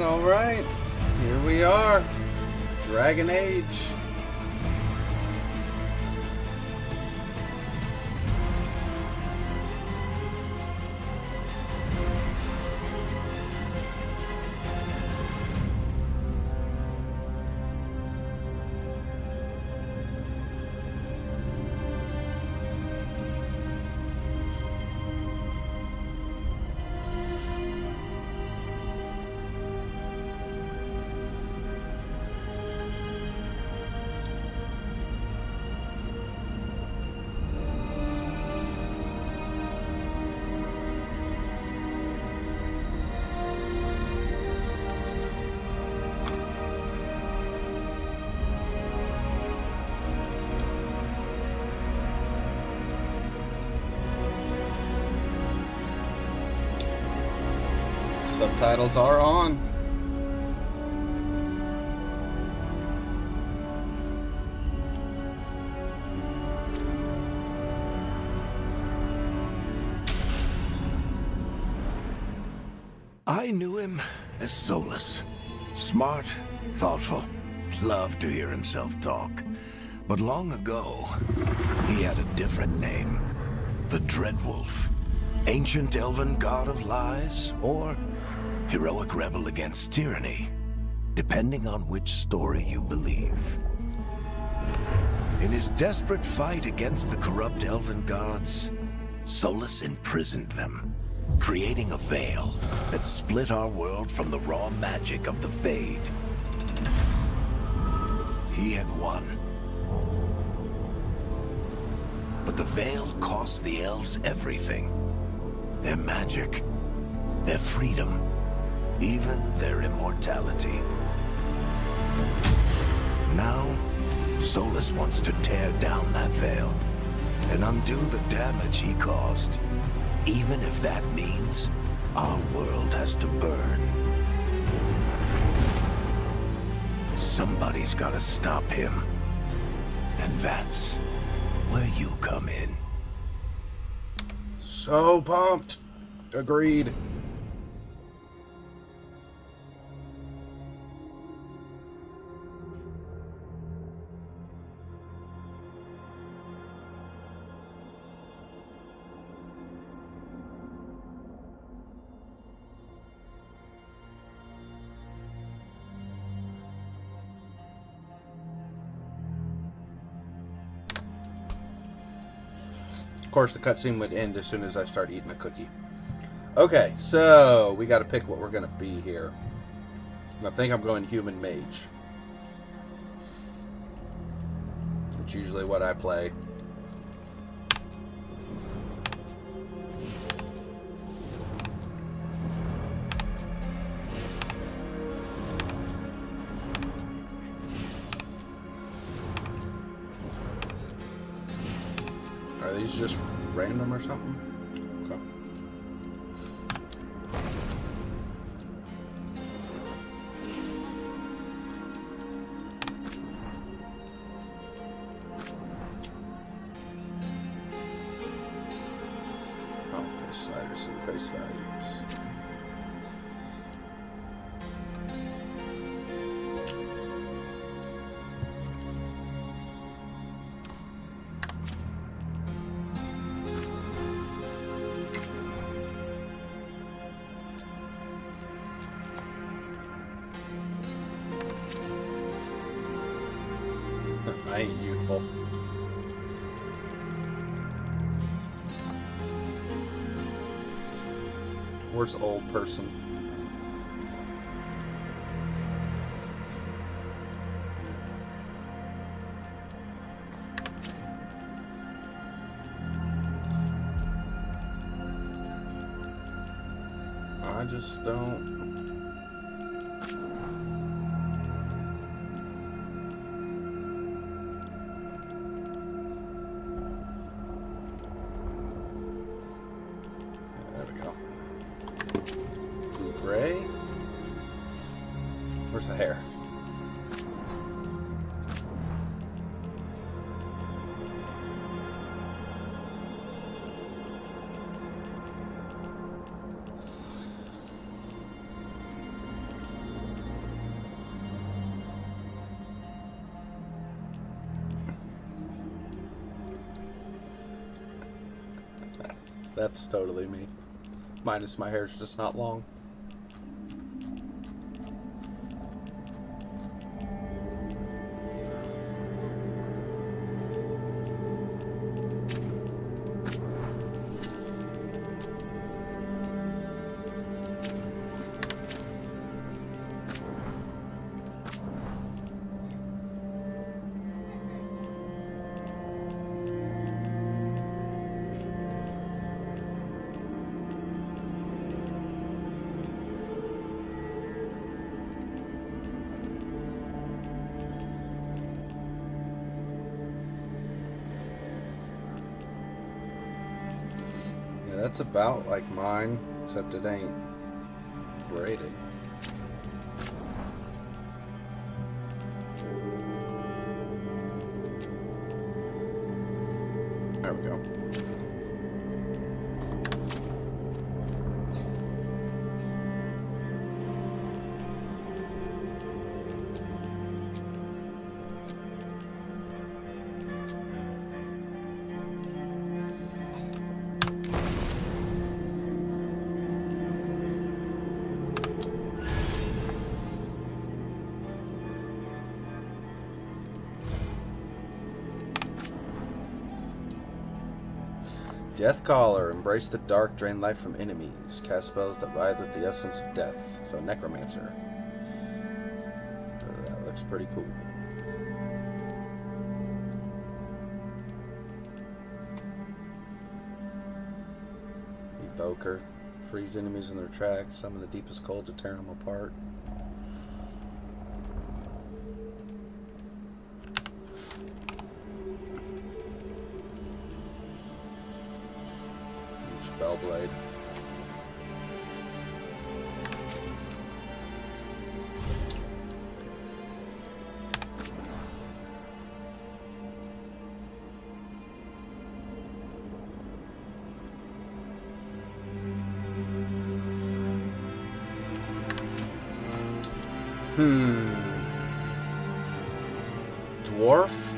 All right. Here we are. Dragon Age. Subtitles are on. I knew him as Solus. Smart, thoughtful, loved to hear himself talk. But long ago, he had a different name. The Dreadwolf. Ancient elven god of lies, or heroic rebel against tyranny, depending on which story you believe. In his desperate fight against the corrupt elven gods, Solus imprisoned them, creating a veil that split our world from the raw magic of the Fade. He had won. But the veil cost the elves everything. Their magic, their freedom, even their immortality. Now, Solus wants to tear down that veil and undo the damage he caused, even if that means our world has to burn. Somebody's gotta stop him, and that's where you come in. So pumped. Agreed. Of course, the cutscene would end as soon as I start eating a cookie. Okay, so we got to pick what we're going to be here. I think I'm going human mage. It's usually what I play. Are these just random or something? Okay. Oh, fish sliders and base values. I ain't youthful. Where's old person? I just don't. Gray? Where's the hair? That's totally me. Minus my hair's just not long. That's about like mine, except it ain't braided. There we go. Death Caller. Embrace the dark, drain life from enemies. Cast spells that ride with the essence of death. So, Necromancer. That looks pretty cool. Evoker. Freeze enemies in their tracks. Summon the deepest cold to tear them apart. Spellblade. Dwarf?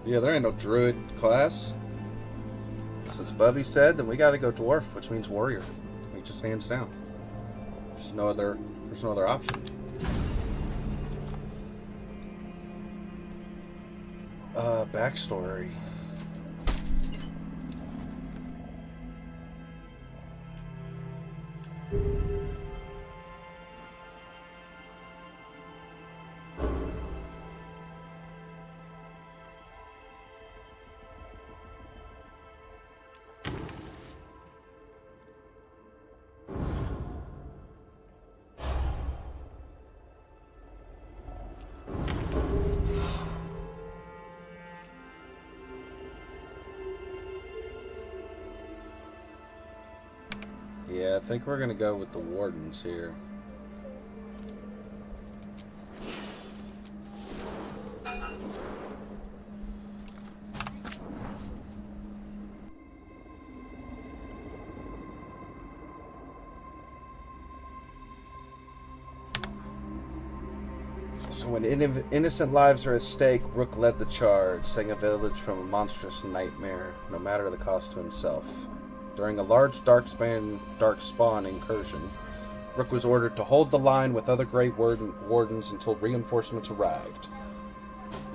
Yeah, there ain't no druid class. Since Bubby said, then we gotta go dwarf, which means warrior. We just hands down. There's no other option. Backstory. Yeah, I think we're gonna go with the wardens here. So when innocent lives are at stake, Rook led the charge, saving a village from a monstrous nightmare, no matter the cost to himself. During a large darkspawn incursion, Rook was ordered to hold the line with other Grey Wardens until reinforcements arrived.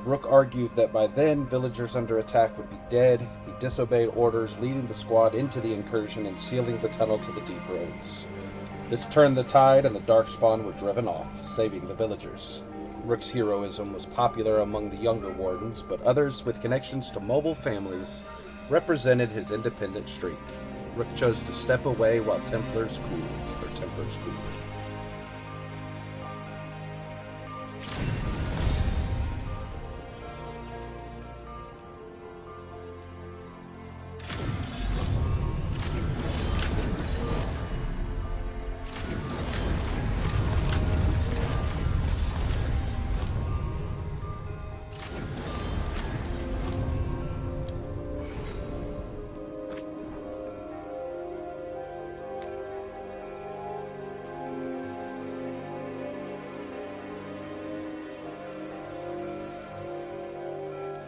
Rook argued that by then, villagers under attack would be dead. He disobeyed orders, leading the squad into the incursion and sealing the tunnel to the deep roads. This turned the tide, and the Darkspawn were driven off, saving the villagers. Rook's heroism was popular among the younger wardens, but others with connections to mobile families represented his independent streak. Rook chose to step away while tempers cooled.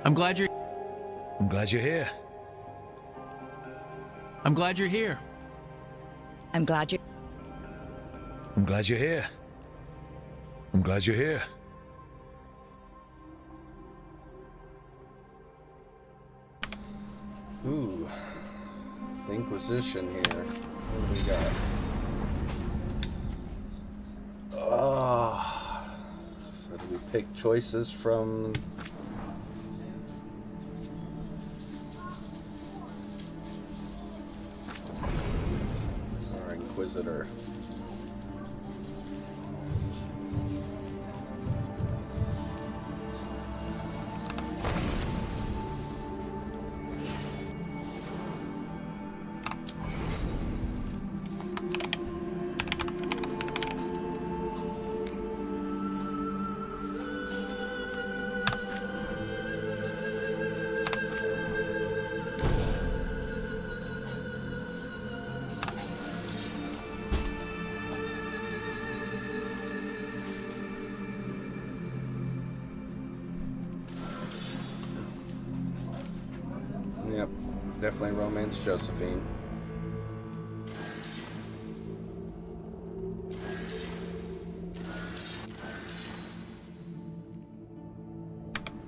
I'm glad you're here. I'm glad you're here. I'm glad you're here. I'm glad you're here. Ooh. The Inquisition here. What do we got? So do we pick choices from... our Inquisitor? Yep, definitely romance Josephine.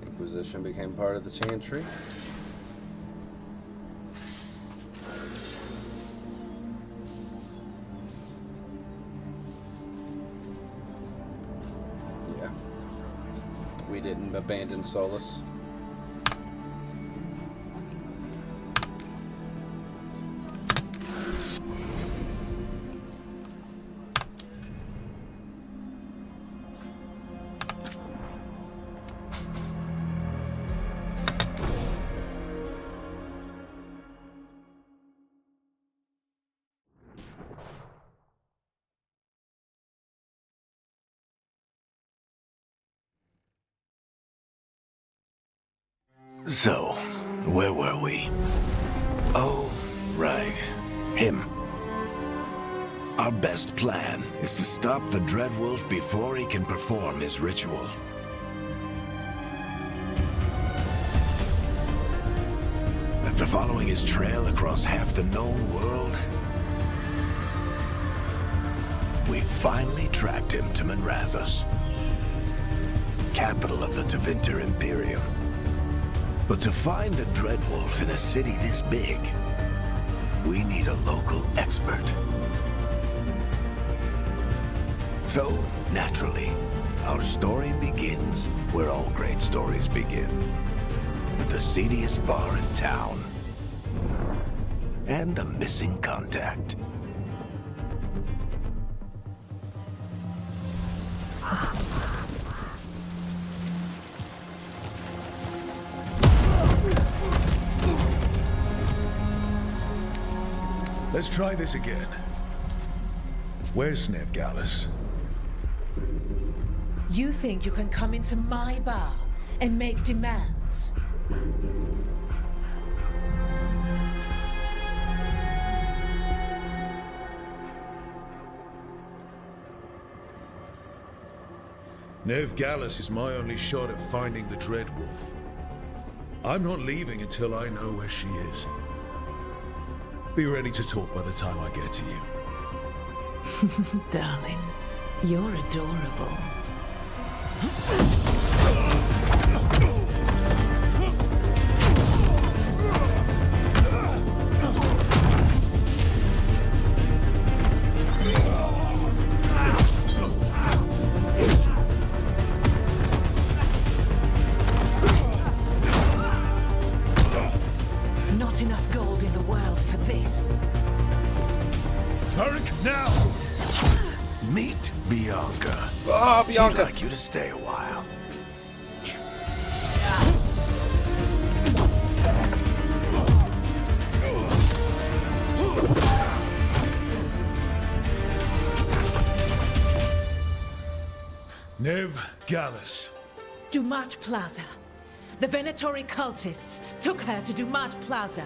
Inquisition became part of the Chantry. Yeah. We didn't abandon Solus. So, where were we? Oh, right. Him. Our best plan is to stop the Dreadwolf before he can perform his ritual. After following his trail across half the known world, we finally tracked him to Minrathous, capital of the Tevinter Imperium. But to find the Dreadwolf in a city this big, we need a local expert. So, naturally, our story begins where all great stories begin. With the seediest bar in town. And a missing contact. Let's try this again. Where's Veilguard? You think you can come into my bar and make demands? Veilguard is my only shot at finding the Dreadwolf. I'm not leaving until I know where she is. Be ready to talk by the time I get to you. Darling, you're adorable. Not enough gold in the world for this. Hurry now! Meet Bianca. Ah, Bianca! She'd like you to stay a while. Veilguard. Dumat Plaza. The Venatori cultists took her to Dumat Plaza.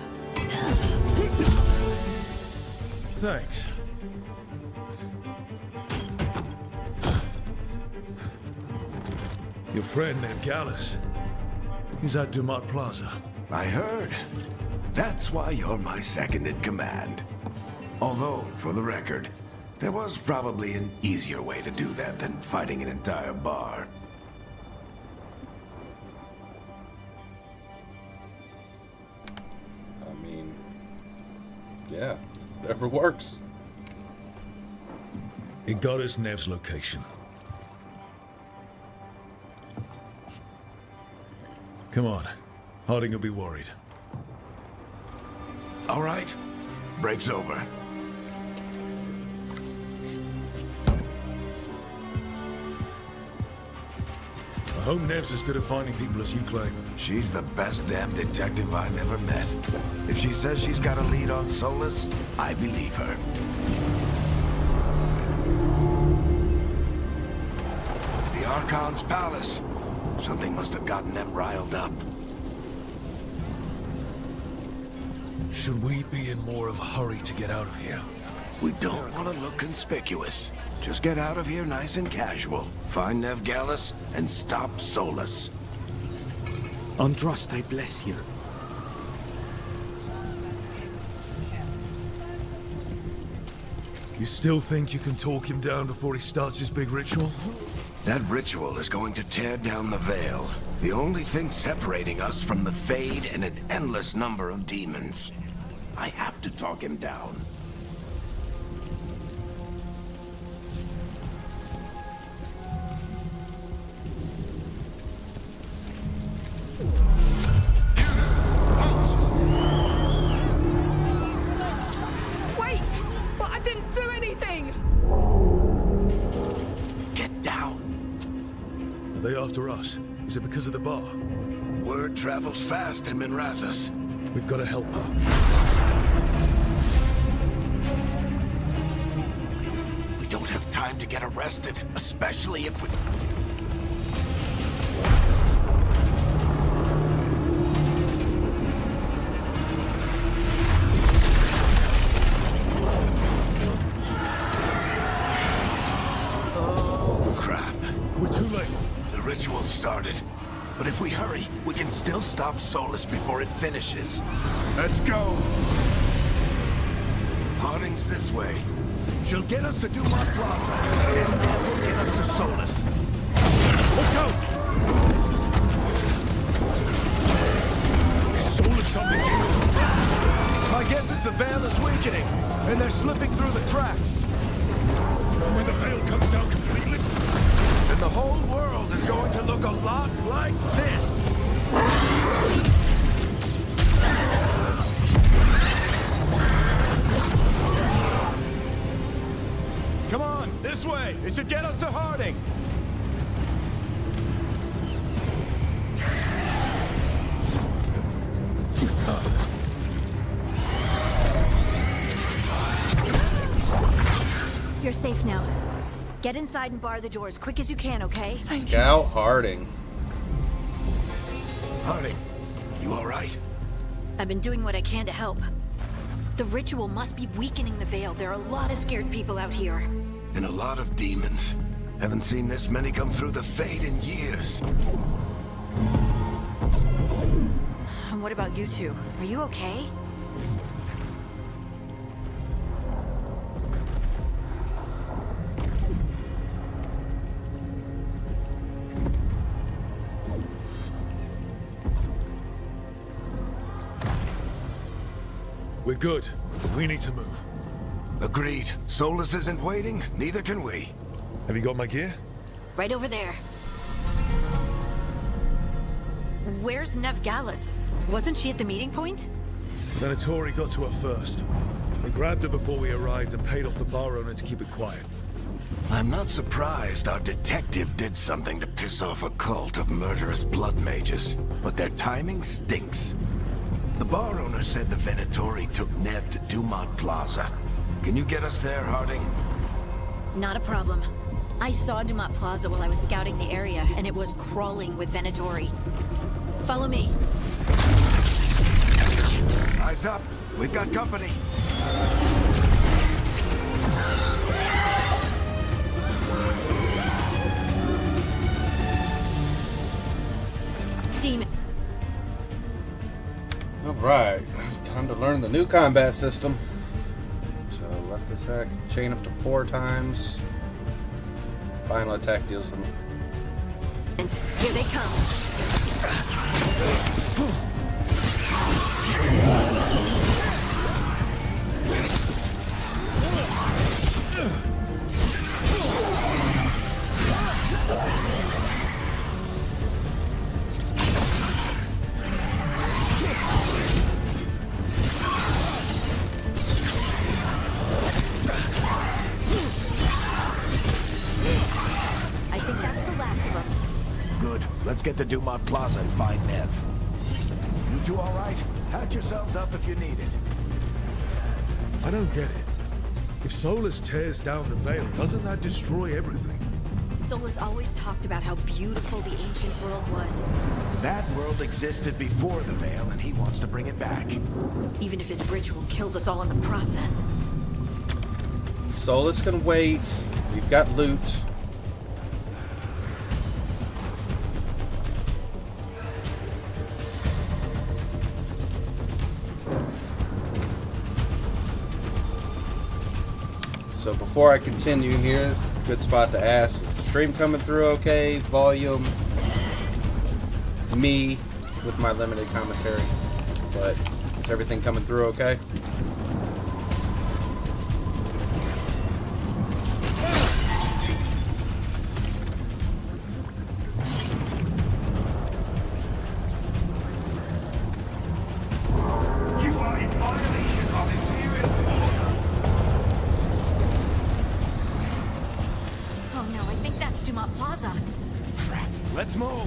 Thanks. Your friend Veilguard. He's at Dumat Plaza. I heard. That's why you're my second in command. Although, for the record, there was probably an easier way to do that than fighting an entire bar. I mean, yeah, whatever works. It got us Nev's location. Come on. Harding will be worried. All right. Break's over. I hope Nev's as good at finding people as you claim. She's the best damn detective I've ever met. If she says she's got a lead on Solus, I believe her. The Archon's palace. Something must have gotten them riled up. Should we be in more of a hurry to get out of here? We don't want to look conspicuous. Just get out of here nice and casual. Find Veilguard and stop Solus. Androst, I bless you. You still think you can talk him down before he starts his big ritual? That ritual is going to tear down the veil. The only thing separating us from the Fade and an endless number of demons. I have to talk him down. Wait! But I didn't do anything! Get down. Are they after us? Is it because of the bar? Word travels fast in Minrathous. We've got to help her. We don't have time to get arrested, especially if we... We're too late. The ritual started. But if we hurry, we can still stop Solus before it finishes. Let's go! Harding's this way. She'll get us to Dumont Plaza, and that will get us to Solus. Watch out! Is Solus something here too fast? My guess is the Veil is weakening, and they're slipping through the cracks. When the Veil comes down completely? And the whole world is going to look a lot like this. Come on, this way. It should get us to Harding. You're safe now. Get inside and bar the door as quick as you can, okay? Scout Harding. Harding, you all right? I've been doing what I can to help. The ritual must be weakening the Veil. There are a lot of scared people out here. And a lot of demons. Haven't seen this many come through the Fade in years. And what about you two? Are you okay? We're good. We need to move. Agreed. Solus isn't waiting, neither can we. Have you got my gear? Right over there. Where's Nev Gallus? Wasn't she at the meeting point? Venatori got to her first. They grabbed her before we arrived and paid off the bar owner to keep it quiet. I'm not surprised our detective did something to piss off a cult of murderous blood mages, but their timing stinks. The bar owner said the Venatori took Nev to Dumont Plaza. Can you get us there, Harding? Not a problem. I saw Dumont Plaza while I was scouting the area, and it was crawling with Venatori. Follow me. Eyes up. We've got company. Demon. Alright, time to learn the new combat system. So left attack, chain up to 4 times. Final attack deals them. And here they come. I think that's the last of them. Good. Let's get to Dumont Plaza and find Nev. You two all right? Patch yourselves up if you need it. I don't get it. If Solus tears down the Veil, doesn't that destroy everything? Solus always talked about how beautiful the ancient world was, That world existed before the Veil, and he wants to bring it back. even if his ritual kills us all in the process. Solus can wait. We've got loot. So before I continue here, good spot to ask, is the stream coming through okay? Volume, me with my limited commentary, but is everything coming through okay? You are in violation of Imperial order. Oh no, I think that's Dumont Plaza. Let's move!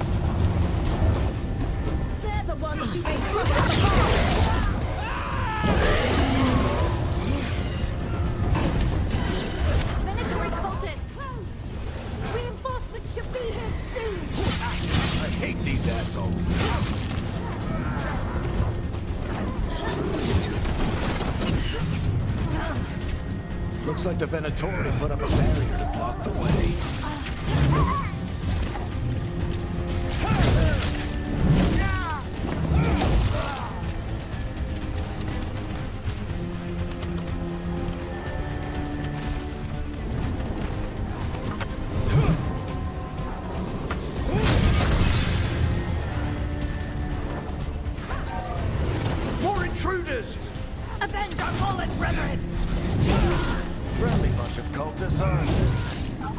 They're the ones who ate trouble at the bar. Venatori cultists! Reinforcements should be here soon! I hate these assholes. Looks like the Venatori put up a barrier to block the way.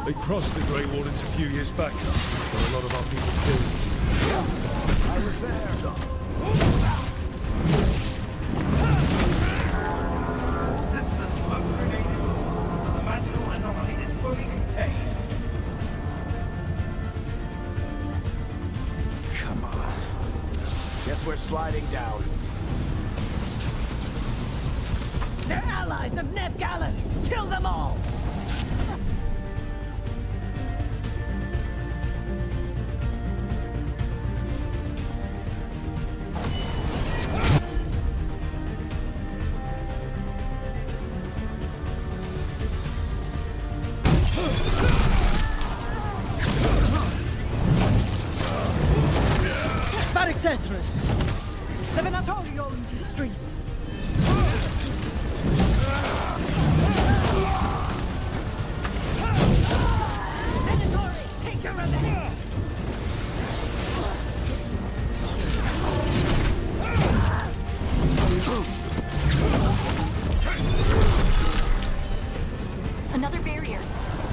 They crossed the Grey Wardens a few years back. Got a lot of our people killed. I was there. Citizens must remain indoors, so the magical anomaly is fully contained. Come on. Guess we're sliding down. They're allies of Neb Gallus! Kill them all! Tetris! The Venatori own these streets! Venatori, take care of the head! Another barrier.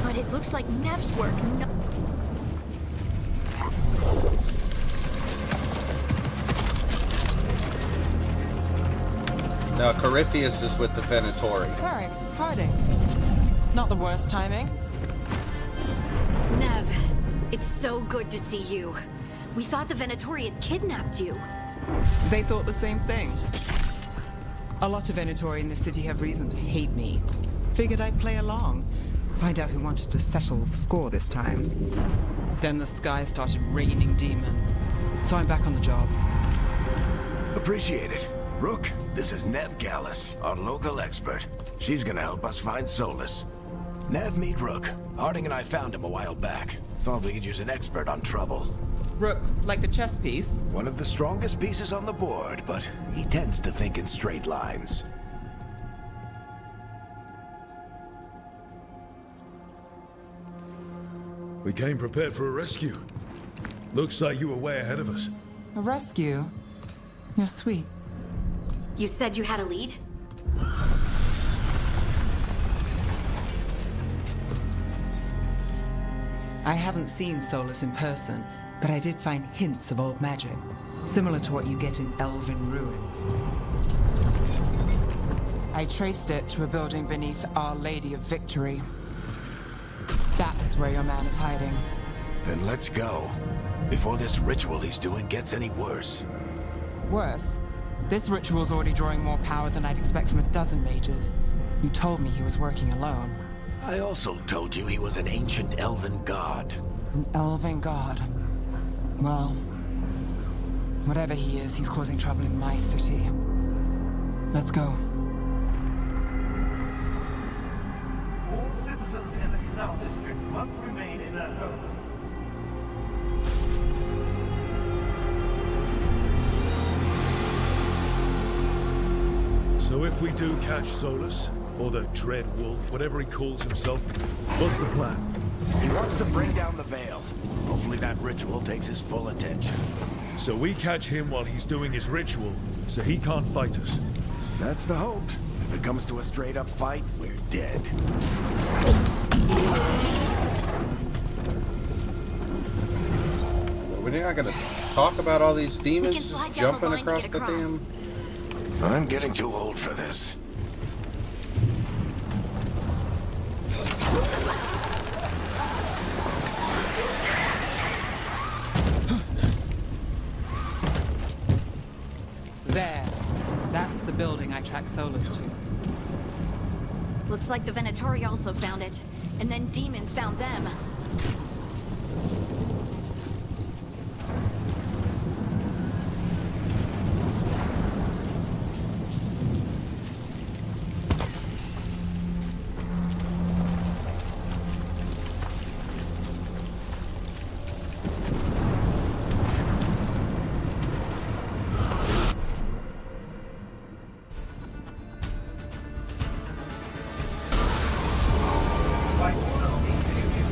But it looks like Nev's work. No. Now, Corypheus is with the Venatori. Cleric, hiding. Not the worst timing. Nev, it's so good to see you. We thought the Venatori had kidnapped you. They thought the same thing. A lot of Venatori in the city have reason to hate me. Figured I'd play along. Find out who wanted to settle the score this time. Then the sky started raining demons. So I'm back on the job. Appreciate it. Rook, this is Neb Gallus, our local expert. She's gonna help us find Solus. Nev, meet Rook. Harding and I found him a while back. Thought we could use an expert on trouble. Rook, like the chess piece? One of the strongest pieces on the board, but he tends to think in straight lines. We came prepared for a rescue. Looks like you were way ahead of us. A rescue? You're sweet. You said you had a lead? I haven't seen Solus in person, but I did find hints of old magic, similar to what you get in elven ruins. I traced it to a building beneath Our Lady of Victory. That's where your man is hiding. Then let's go. Before this ritual he's doing gets any worse. Worse, this ritual's already drawing more power than I'd expect from a dozen mages. You told me he was working alone. I also told you he was an ancient elven god. An elven god. Well, whatever he is, he's causing trouble in my city. Let's go. All citizens in the Canal District must remain in their homes. So if we do catch Solus, or the Dread Wolf, whatever he calls himself, what's the plan? He wants to bring down the Veil. Hopefully that ritual takes his full attention. So we catch him while he's doing his ritual, so he can't fight us. That's the hope. If it comes to a straight-up fight, we're dead. We're not gonna talk about all these demons We can slide just down the jumping line to across get the across. damn... I'm getting too old for this. There. That's the building I tracked Solus to. Looks like the Venatori also found it. And then demons found them. By order of the Imperium,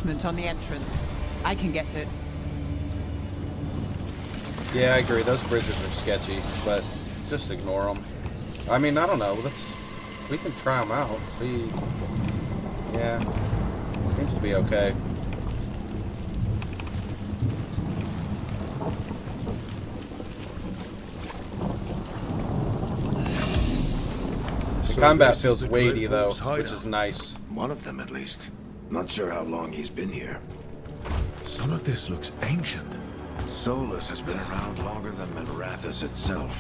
enchantment on the entrance. I can get it. Yeah, I agree. Those bridges are sketchy, but just ignore them. I mean, I don't know. We can try them out. See. Yeah. Seems to be okay. The combat feels weighty, though, which is nice. One of them, at least. Not sure how long he's been here. Some of this looks ancient. Solus has been around longer than Minrathous itself.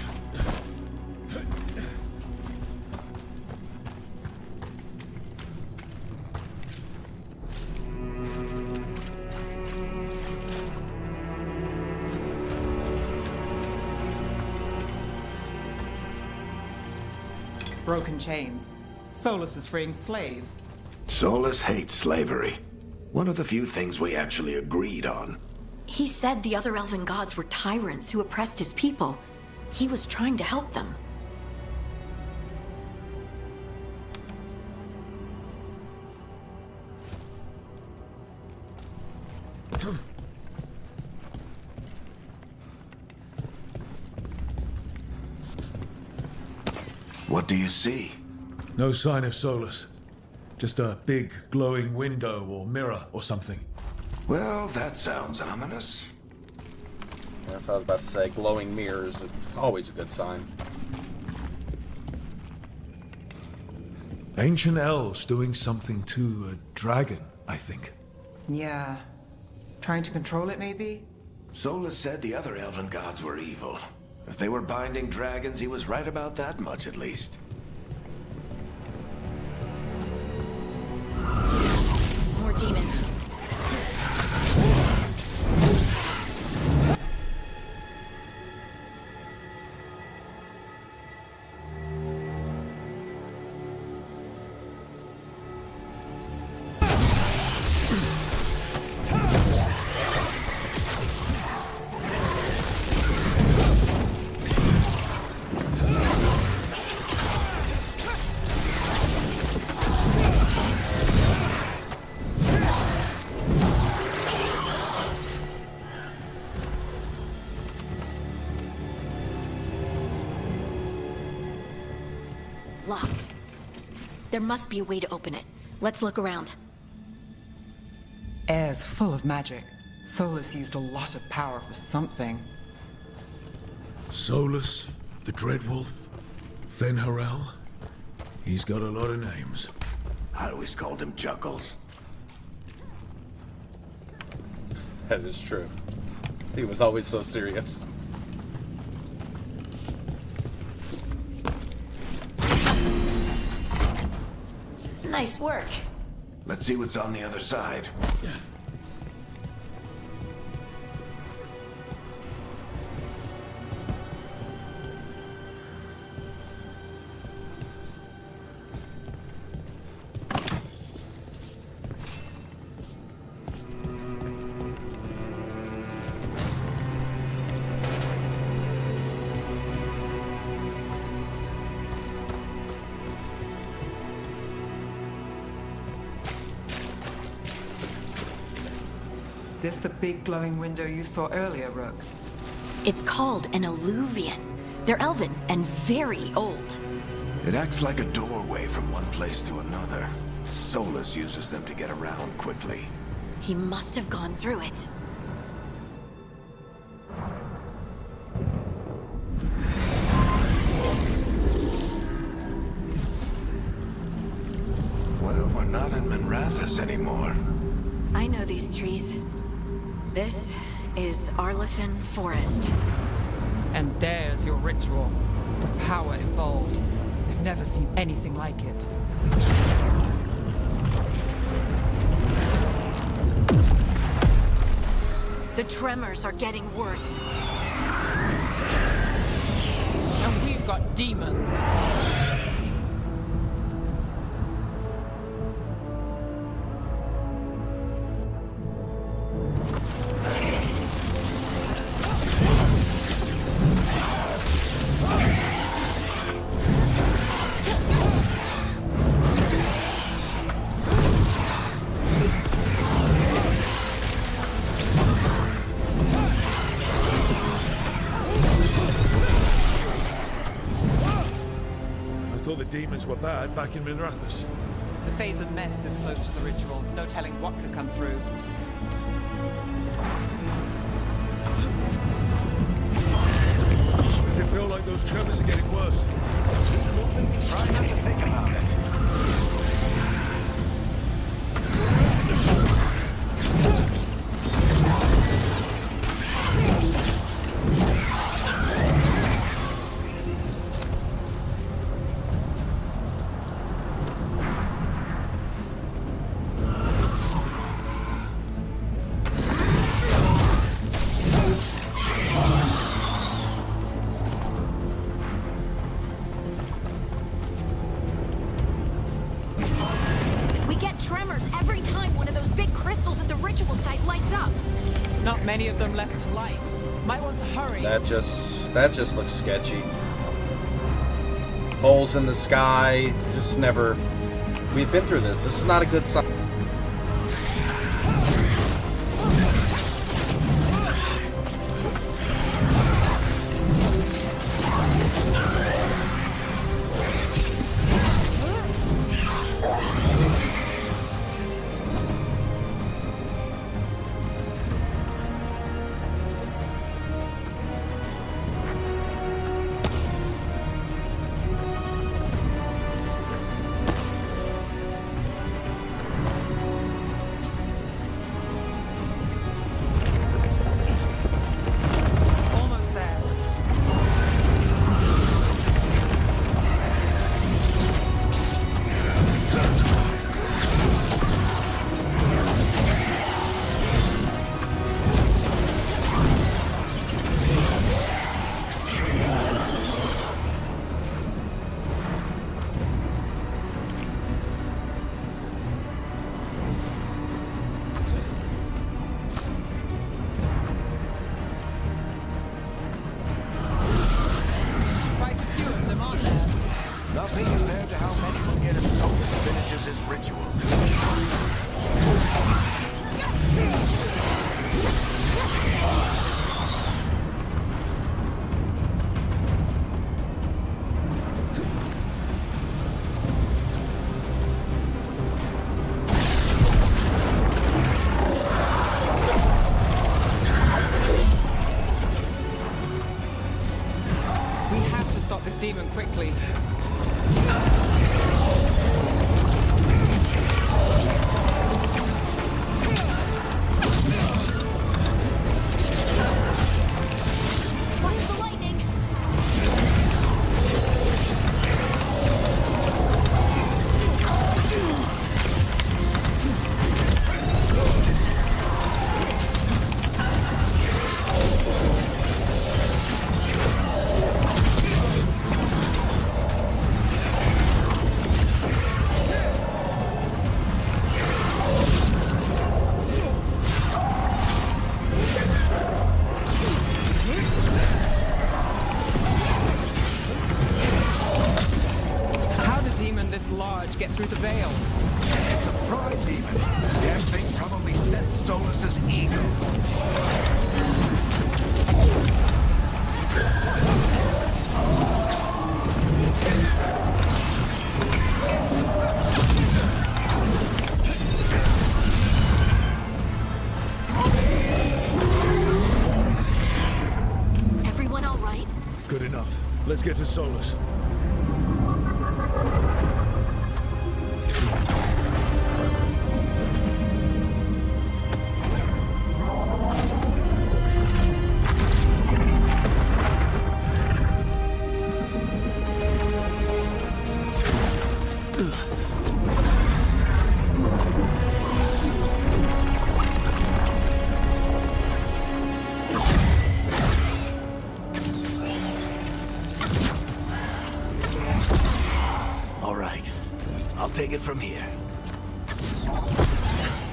Broken chains. Solus is freeing slaves. Solus hates slavery. One of the few things we actually agreed on. He said the other elven gods were tyrants who oppressed his people. He was trying to help them. What do you see? No sign of Solus. Just a big glowing window or mirror or something. Well, that sounds ominous. Yeah, I thought I was about to say glowing mirrors. It's always a good sign. Ancient elves doing something to a dragon, I think. Yeah. Trying to control it, maybe? Solus said the other elven gods were evil. If they were binding dragons, he was right about that much, at least. More demons. Locked. There must be a way to open it. Let's look around. Air's full of magic. Solus used a lot of power for something. Solus, the Dreadwolf, Fenharel. He's got a lot of names. I always called him Chuckles. That is true. He was always so serious. Nice work. Let's see what's on the other side. This the big glowing window you saw earlier, Rook? It's called an alluvian. They're elven and very old. It acts like a doorway from one place to another. Solus uses them to get around quickly. He must have gone through it. Well, we're not in Minrathous anymore. I know these trees. This is Arlethan Forest. And there's your ritual. The power involved. I've never seen anything like it. The tremors are getting worse. And we've got demons. demons were bad back in Minrathous. The Fade's a mess this close to the ritual. No telling what could come through. Does it feel like those tremors are getting worse? Try not to think about it. Tremors every time one of those big crystals at the ritual site lights up. Not many of them left to light. Might want to hurry. That just looks sketchy. Holes in the sky. Just never. We've been through this. This is not a good sign. Nothing compared to how many will get if Solus finishes his ritual. We have to stop this demon quickly. Watch the lightning. How did demon this large get through the veil? It's a pride demon. Damn thing probably set Solus's ego. Everyone all right? Good enough. Let's get to Solus. All right. I'll take it from here.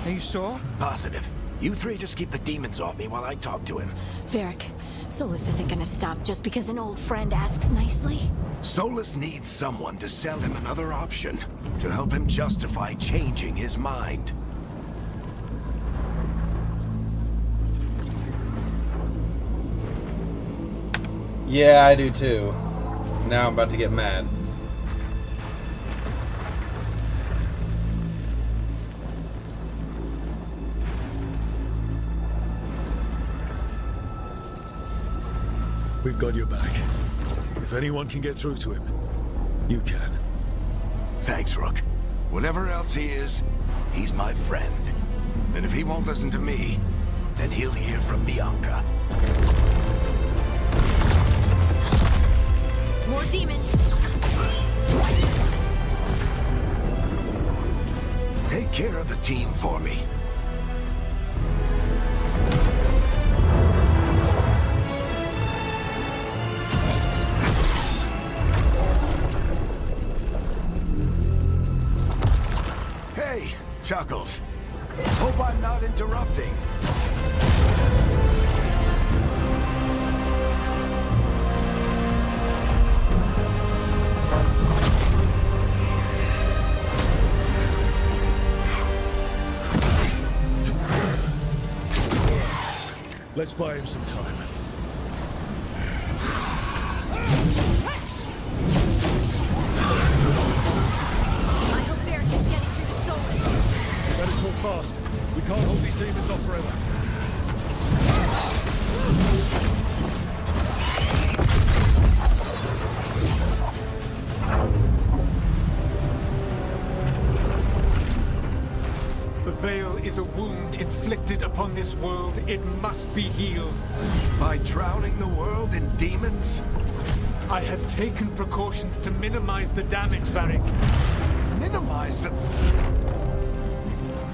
Are you sure? Positive. You three just keep the demons off me while I talk to him. Varric, Solus isn't gonna stop just because an old friend asks nicely. Solus needs someone to sell him another option, to help him justify changing his mind. Yeah, I do too. Now I'm about to get mad. We've got your back. If anyone can get through to him, you can. Thanks, Rook. Whatever else he is, he's my friend. And if he won't listen to me, then he'll hear from Bianca. More demons! Take care of the team for me. Hey, Chuckles. Hope I'm not interrupting. Let's buy him some time. I hope Barrick is getting through the Solus. Better talk fast. We can't hold these demons off forever. The Veil is a wound inflicted upon this world. It must be healed. By drowning the world in demons? I have taken precautions to minimize the damage, Varric. Minimize the...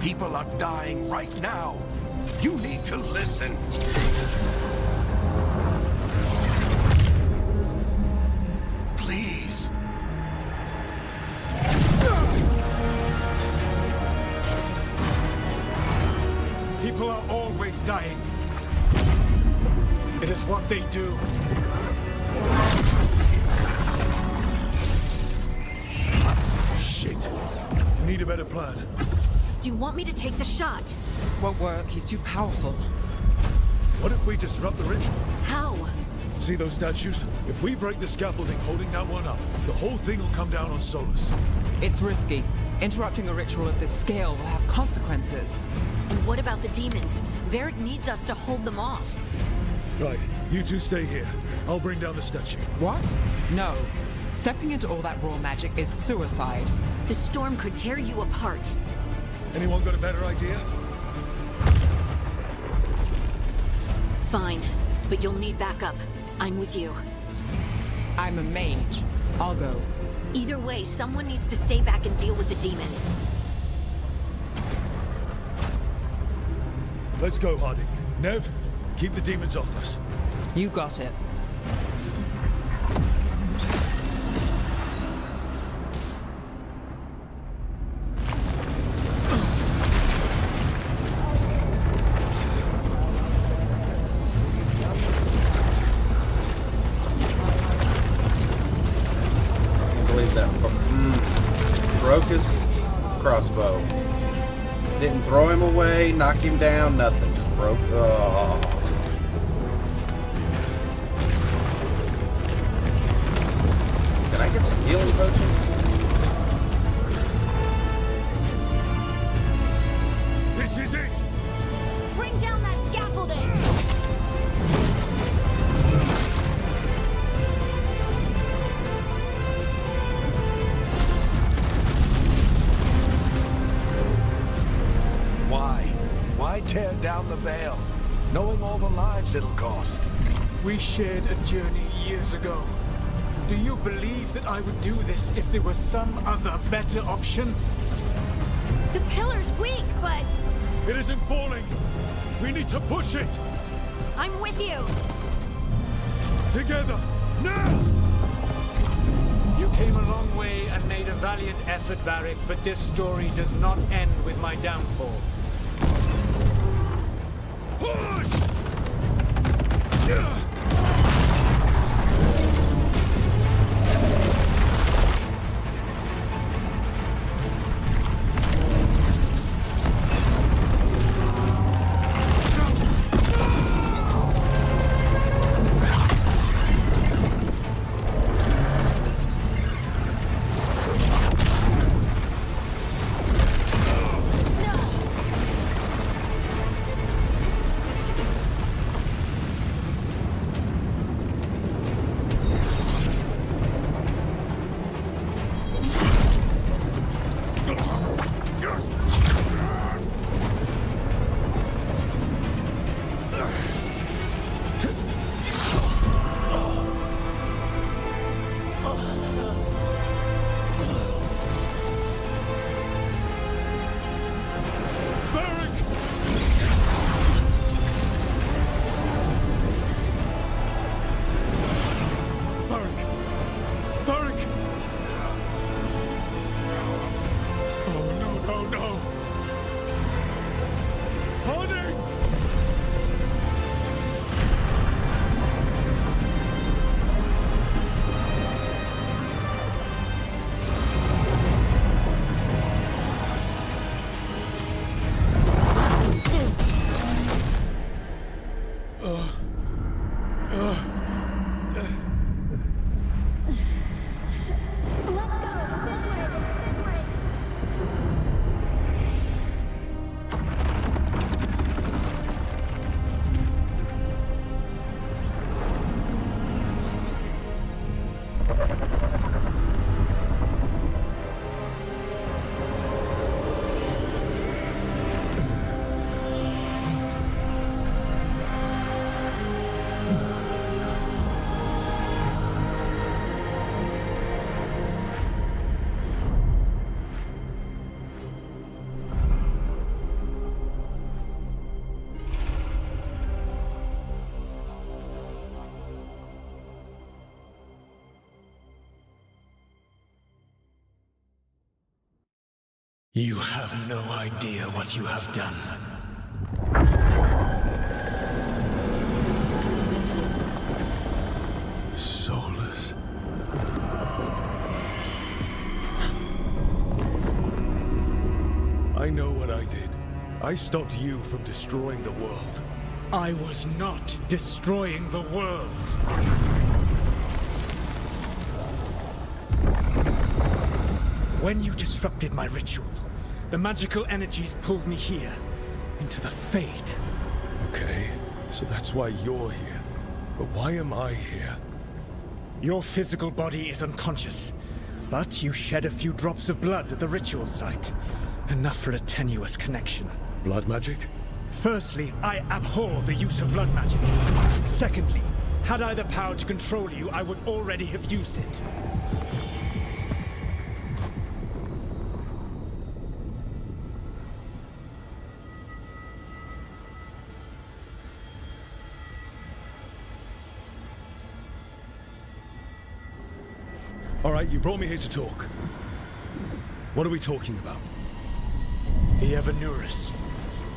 People are dying right now. You need to listen. Please. People are always dying. It is what they do. Shit. We need a better plan. Do you want me to take the shot? Won't work. He's too powerful. What if we disrupt the ritual? How? See those statues? If we break the scaffolding holding that one up, the whole thing will come down on Solus. It's risky. Interrupting a ritual of this scale will have consequences. And what about the demons? Varric needs us to hold them off. Right, you two stay here. I'll bring down the statue. What? No. Stepping into all that raw magic is suicide. The storm could tear you apart. Anyone got a better idea? Fine, but you'll need backup. I'm with you. I'm a mage. I'll go. Either way, someone needs to stay back and deal with the demons. Let's go, Harding. Nev, keep the demons off us. You got it. Can't believe that. Broke his crossbow. Didn't throw him away, knock him down, nothing. Just broke. Oh. Can I get some healing potions? This is it! Bring down that scaffolding! Why tear down the Veil, knowing all the lives it'll cost? We shared a journey years ago. Do you believe that I would do this if there was some other better option? The pillar's weak, but It isn't falling! We need to push it! I'm with you. Together! Now! You came a long way and made a valiant effort, Varric, but this story does not end with my downfall. Push! You have no idea what you have done. Soulless. I know what I did. I stopped you from destroying the world. I was not destroying the world. When you disrupted my ritual, the magical energies pulled me here, into the Fade. Okay, so that's why you're here. But why am I here? Your physical body is unconscious, but you shed a few drops of blood at the ritual site. Enough for a tenuous connection. Blood magic? Firstly, I abhor the use of blood magic. Secondly, had I the power to control you, I would already have used it. All right, you brought me here to talk. What are we talking about? The Evanurus,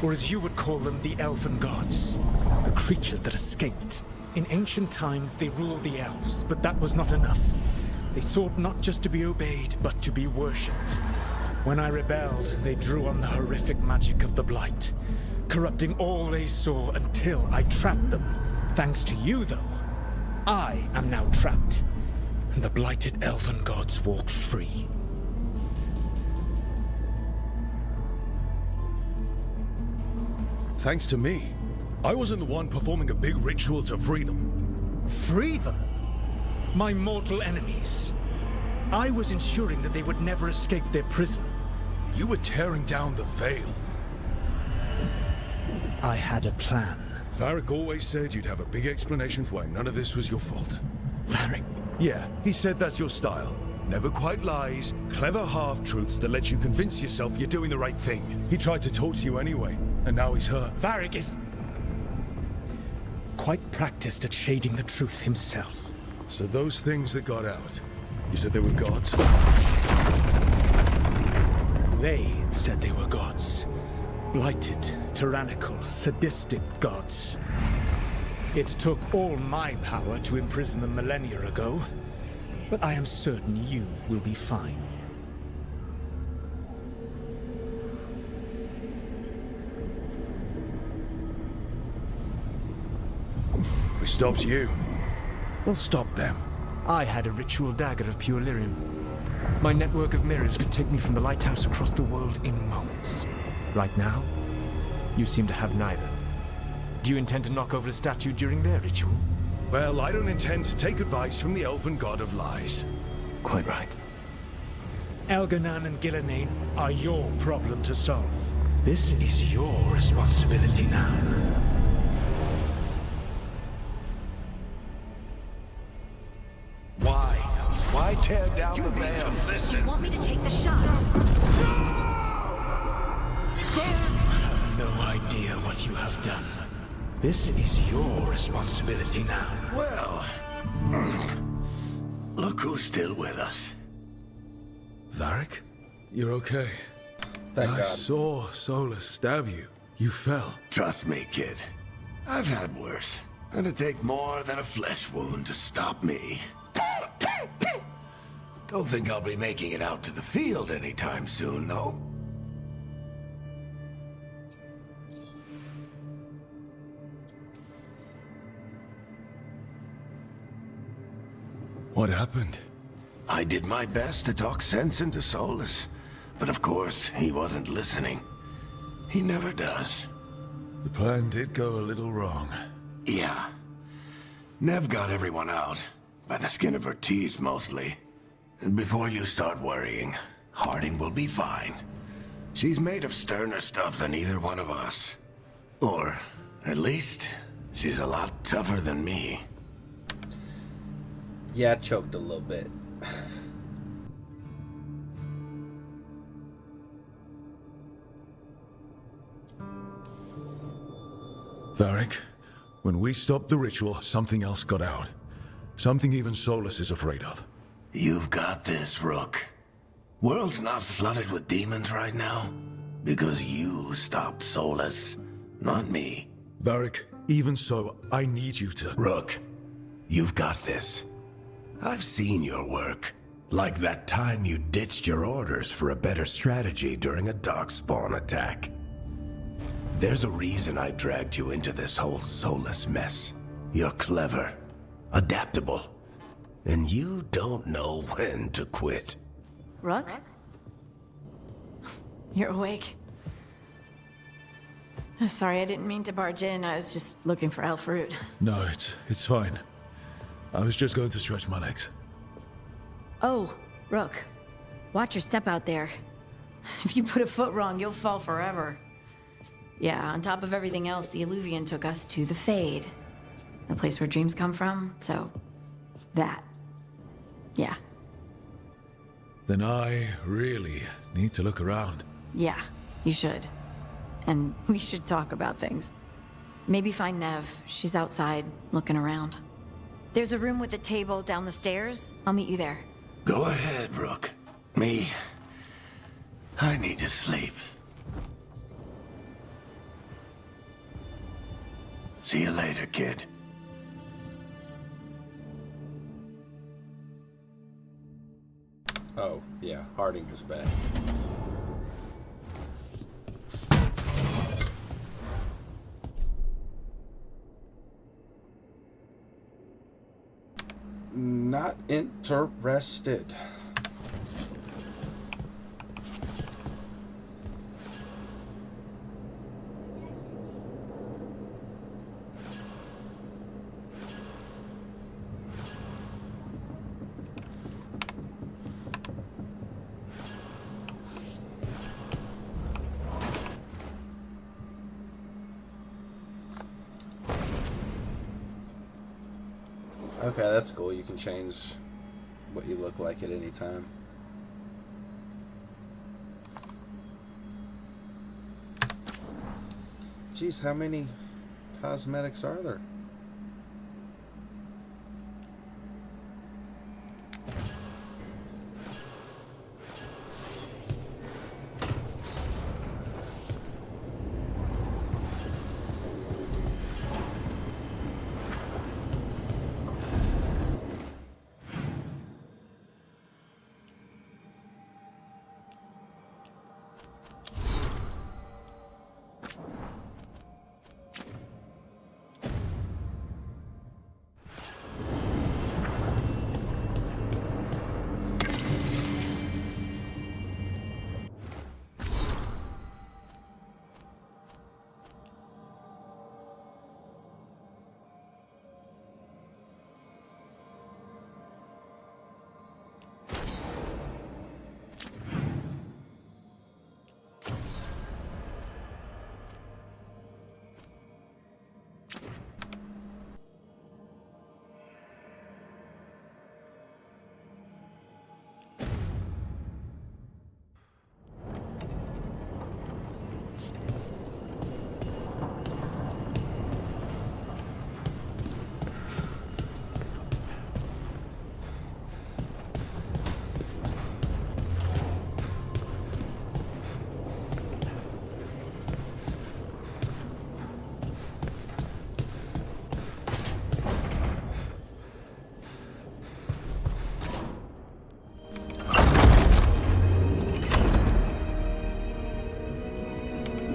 or as you would call them, the Elven Gods. The creatures that escaped. In ancient times, they ruled the elves, but that was not enough. They sought not just to be obeyed, but to be worshipped. When I rebelled, they drew on the horrific magic of the Blight, corrupting all they saw until I trapped them. Thanks to you, though, I am now trapped, and the blighted Elven Gods walk free. Thanks to me. I wasn't the one performing a big ritual to free them. Free them? My mortal enemies. I was ensuring that they would never escape their prison. You were tearing down the Veil. I had a plan. Varric always said you'd have a big explanation for why none of this was your fault. Varric? Yeah, he said that's your style. Never quite lies, clever half-truths that let you convince yourself you're doing the right thing. He tried to talk to you anyway, and now he's hurt. Varric is quite practiced at shading the truth himself. So those things that got out, you said they were gods? They said they were gods. Blighted, tyrannical, sadistic gods. It took all my power to imprison them millennia ago, but I am certain you will be fine. We stopped you. We'll stop them. I had a ritual dagger of pure lyrium. My network of mirrors could take me from the lighthouse across the world in moments. Right now, you seem to have neither. Do you intend to knock over a statue during their ritual? Well, I don't intend to take advice from the elven god of lies. Quite right. Elganan and Gillenane are your problem to solve. This is your responsibility now. Why? Why tear down the veil? You want me to take the shot? You have no idea what you have done. This is your responsibility now. Well, look who's still with us. Varric? You're okay. Thank I God. saw Solus stab you. You fell. Trust me, kid. I've had worse. It'd take more than a flesh wound to stop me. Don't think I'll be making it out to the field anytime soon, though. What happened? I did my best to talk sense into Solus, but of course, he wasn't listening. He never does. The plan did go a little wrong. Yeah. Nev got everyone out, by the skin of her teeth mostly. And before you start worrying, Harding will be fine. She's made of sterner stuff than either one of us. Or, at least, she's a lot tougher than me. Yeah, I choked a little bit. Varric, when we stopped the ritual, something else got out. Something even Solus is afraid of. You've got this, Rook. World's not flooded with demons right now because you stopped Solus, not me. Varric, even so, I need you to... Rook, you've got this. I've seen your work. Like that time you ditched your orders for a better strategy during a darkspawn attack. There's a reason I dragged you into this whole Solus mess. You're clever, adaptable, and you don't know when to quit. Rook? You're awake. Sorry, I didn't mean to barge in. I was just looking for elf fruit. No, it's fine. I was just going to stretch my legs. Oh, Rook. Watch your step out there. If you put a foot wrong, you'll fall forever. Yeah, on top of everything else, the Illuvian took us to the Fade. The place where dreams come from, so... that. Yeah. Then I really need to look around. Yeah, you should. And we should talk about things. Maybe find Nev. She's outside, looking around. There's a room with a table down the stairs. I'll meet you there. Go ahead, Rook. Me, I need to sleep. See you later, kid. Oh, yeah, Harding is back. Not interested. Okay, that's cool. You can change what you look like at any time. Geez, how many cosmetics are there?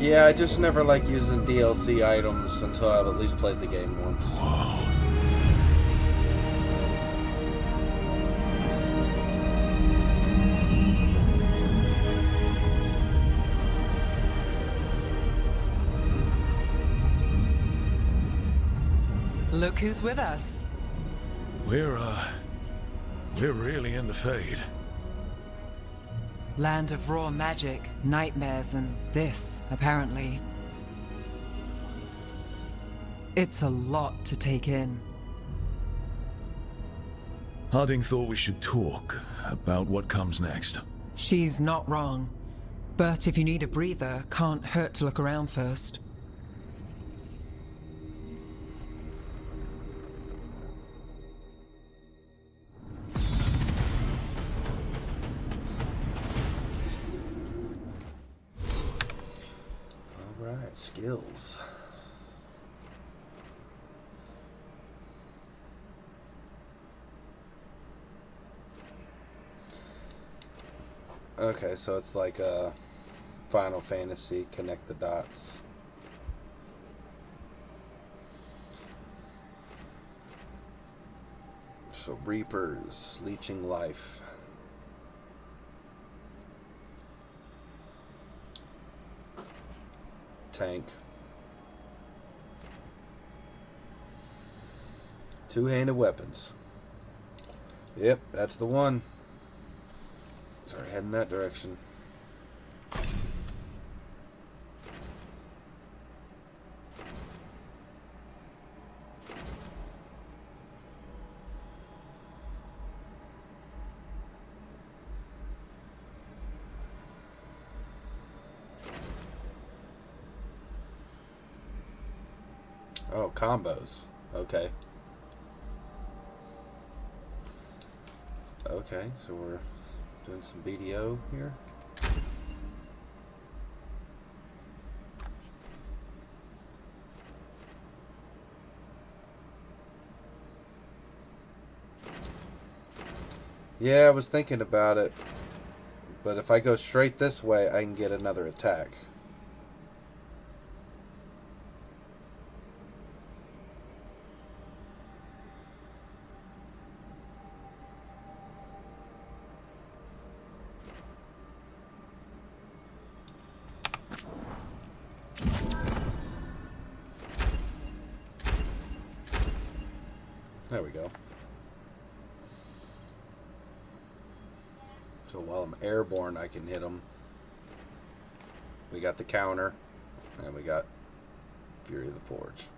Yeah, I just never like using DLC items until I've at least played the game once. Look who's with us. We're really in the Fade. Land of raw magic, nightmares, and this, apparently. It's a lot to take in. Harding thought we should talk about what comes next. She's not wrong. But if you need a breather, can't hurt to look around first. Got skills. Okay, so it's like a Final Fantasy, connect the dots. So Reapers, leeching life. Tank. Two-handed weapons. Yep, that's the one. Start heading that direction. Oh, combos. Okay. Okay, so we're doing some BDO here. Yeah, I was thinking about it. But if I go straight this way, I can get another attack. There we go. So while I'm airborne, I can hit them. We got the counter, and we got Fury of the Forge.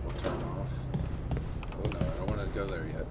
Will turn off. Oh no, I don't want to go there yet.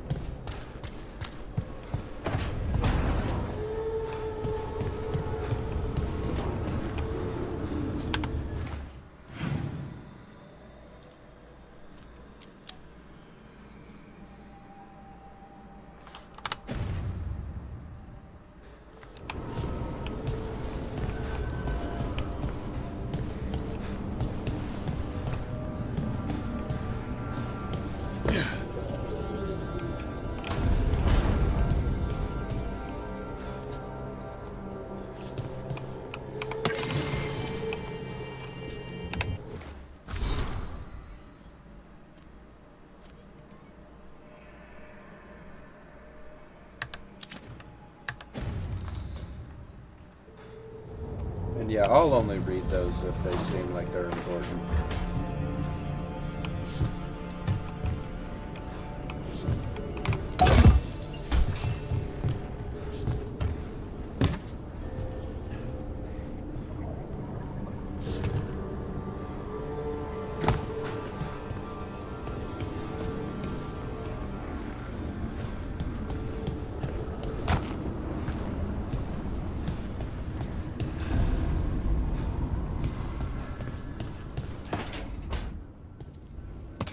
And yeah, I'll only read those if they seem like they're important.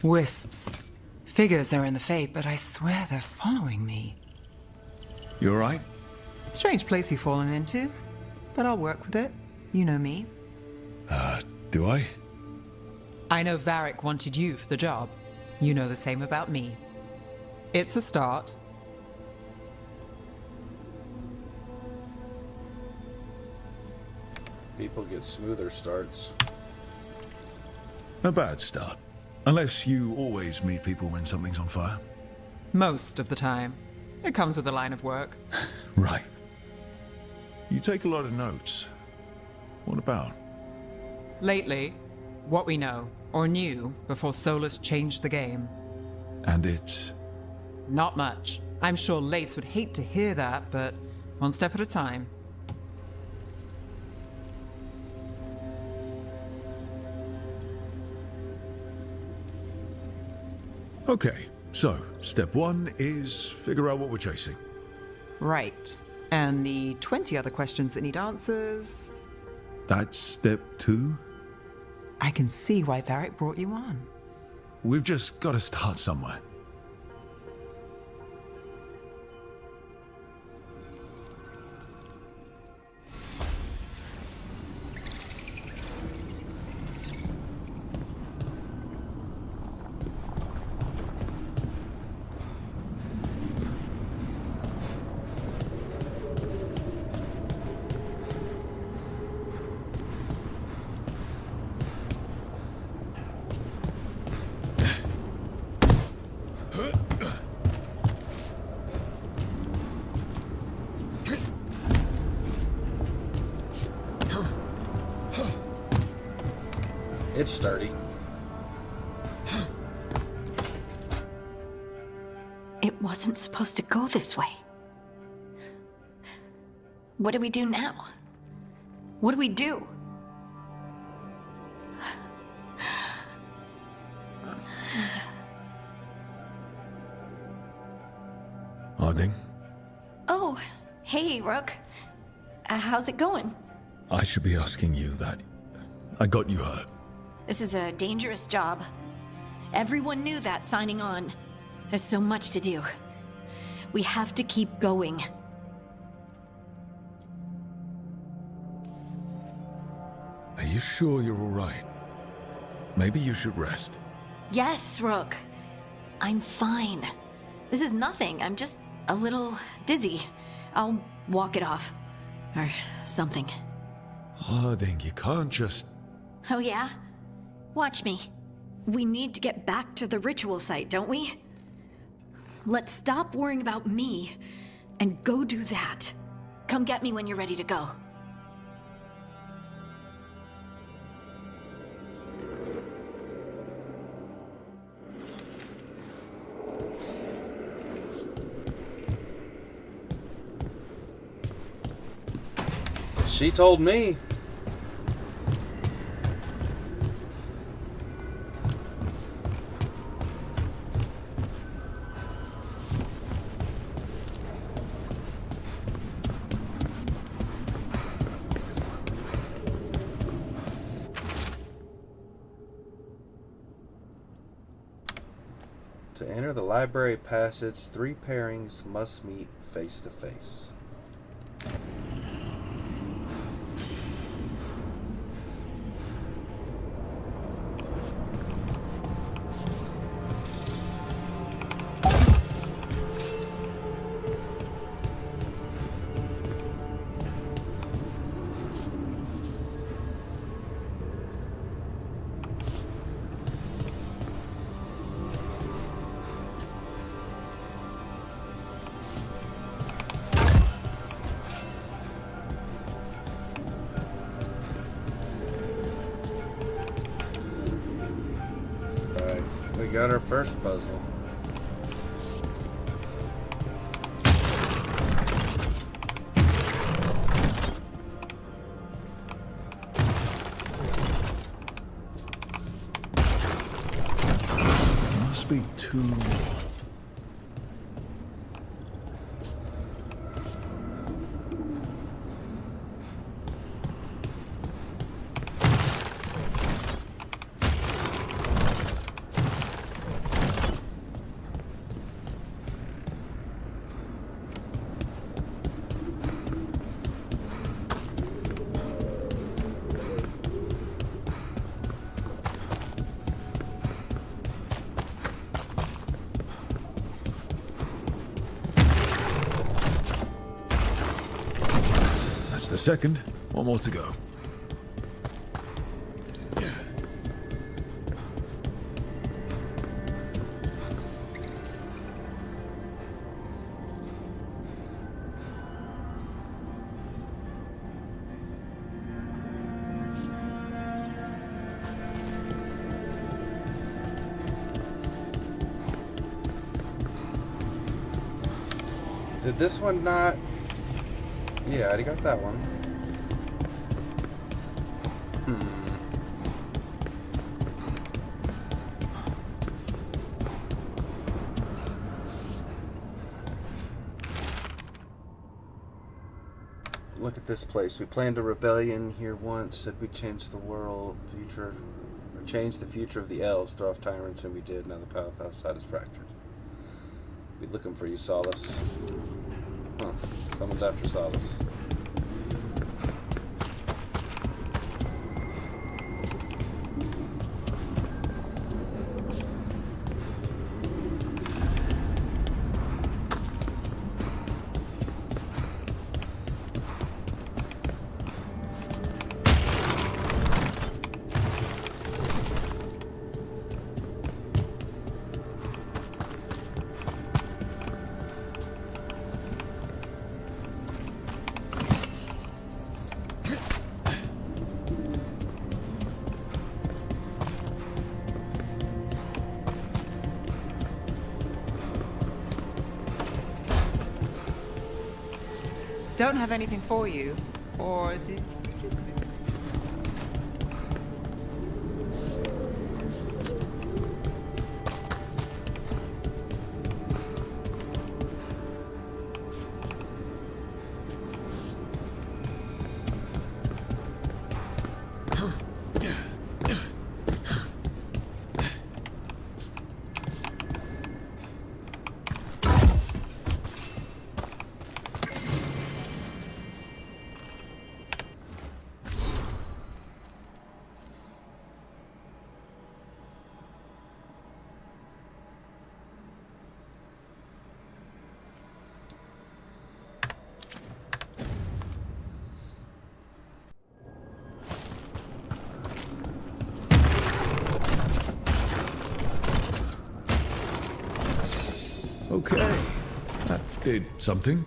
Wisps. Figures are in the Fate, but I swear they're following me. You alright? Strange place you've fallen into, but I'll work with it. You know me. Do I? I know Varric wanted you for the job. You know the same about me. It's a start. People get smoother starts. A bad start. Unless you always meet people when something's on fire. Most of the time. It comes with the line of work. Right. You take a lot of notes. What about? Lately, what we know, or knew, before Solus changed the game. And it's... Not much. I'm sure Lace would hate to hear that, but one step at a time. Okay, so step one is figure out what we're chasing. Right. And the 20 other questions that need answers... That's step two? I can see why Varric brought you on. We've just got to start somewhere. It's sturdy. It wasn't supposed to go this way. What do we do now? What do we do? Harding, Oh, hey, Rook. How's it going? I should be asking you that. I got you hurt. This is a dangerous job. Everyone knew that signing on. There's so much to do. We have to keep going. Are you sure you're all right? Maybe you should rest. Yes, Rook. I'm fine. This is nothing. I'm just a little dizzy. I'll walk it off. Or something. Harding, you can't just... Oh yeah? Watch me. We need to get back to the ritual site, don't we? Let's stop worrying about me and go do that. Come get me when you're ready to go. She told me. To enter the library passage, 3 pairings must meet face to face. We got our first puzzle. Must be 2 more. That's the second. One more to go. Did this one not... Yeah, I already got that one. Look at this place. We planned a rebellion here once, said we'd change the world, change the future of the elves, throw off tyrants, and we did. Now the path outside is fractured. Be looking for you, Solace. Huh. Someone's after Solace. Don't have anything for you, or did... Okay, that did something.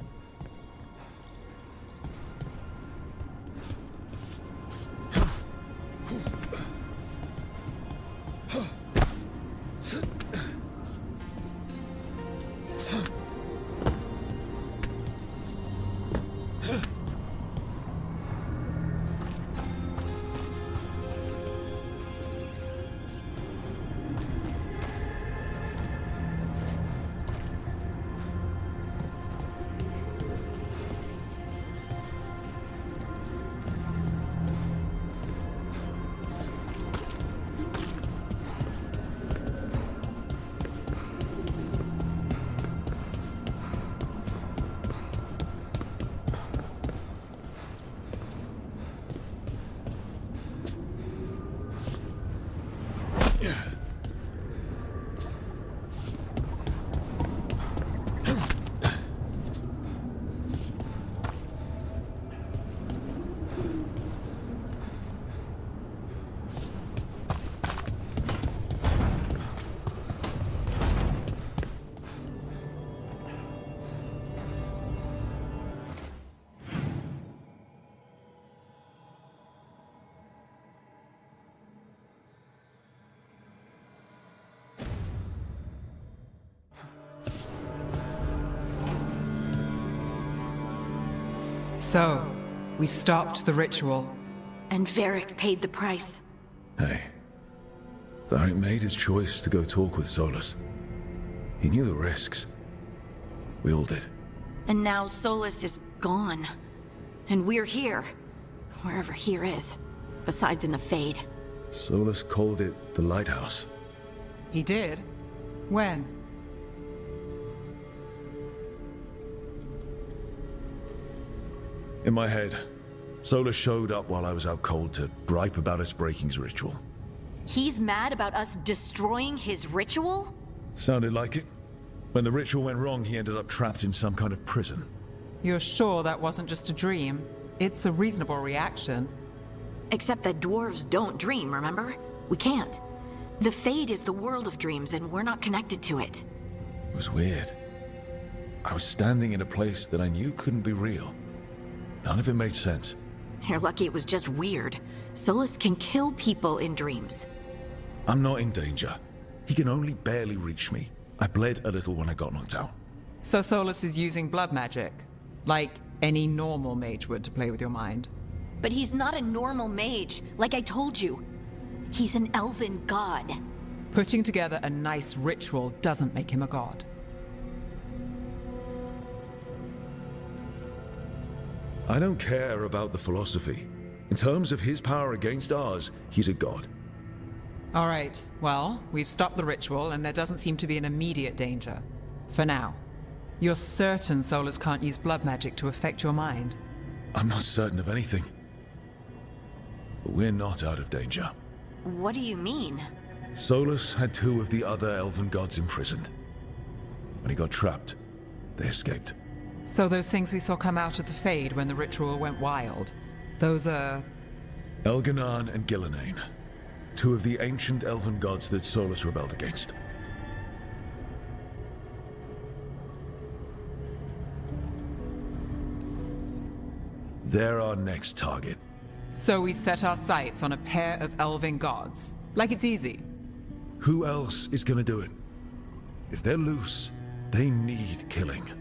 So, we stopped the ritual. And Varric paid the price. Hey, Varric made his choice to go talk with Solus. He knew the risks. We all did. And now Solus is gone. And we're here. Wherever here is. Besides in the Fade. Solus called it the Lighthouse. He did? When? In my head, Solus showed up while I was out cold to gripe about us breaking his ritual. He's mad about us destroying his ritual? Sounded like it. When the ritual went wrong, he ended up trapped in some kind of prison. You're sure that wasn't just a dream? It's a reasonable reaction. Except that dwarves don't dream, remember? We can't. The Fade is the world of dreams, and we're not connected to it. It was weird. I was standing in a place that I knew couldn't be real. None of it made sense. You're lucky it was just weird. Solus can kill people in dreams. I'm not in danger. He can only barely reach me. I bled a little when I got knocked out. So Solus is using blood magic, like any normal mage would to play with your mind. But he's not a normal mage, like I told you. He's an elven god. Putting together a nice ritual doesn't make him a god. I don't care about the philosophy. In terms of his power against ours, he's a god. All right, well, we've stopped the ritual and there doesn't seem to be an immediate danger. For now. You're certain Solus can't use blood magic to affect your mind? I'm not certain of anything. But we're not out of danger. What do you mean? Solus had 2 of the other elven gods imprisoned. When he got trapped, they escaped. So those things we saw come out of the Fade when the ritual went wild, those are... Elganan and Gillenane. 2 of the ancient elven gods that Solus rebelled against. They're our next target. So we set our sights on a pair of elven gods. Like it's easy. Who else is gonna do it? If they're loose, they need killing.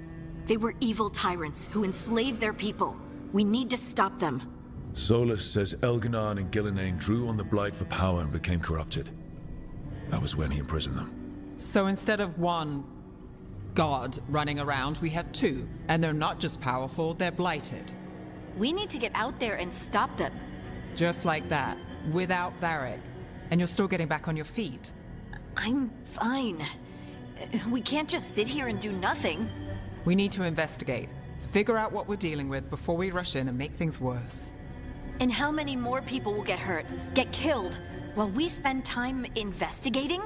They were evil tyrants who enslaved their people. We need to stop them. Solus says Elganan and Gillenane drew on the Blight for power and became corrupted. That was when he imprisoned them. So instead of one god running around, we have 2. And they're not just powerful, they're blighted. We need to get out there and stop them. Just like that, without Varric. And you're still getting back on your feet. I'm fine. We can't just sit here and do nothing. We need to investigate. Figure out what we're dealing with before we rush in and make things worse. And how many more people will get hurt, get killed, while we spend time investigating?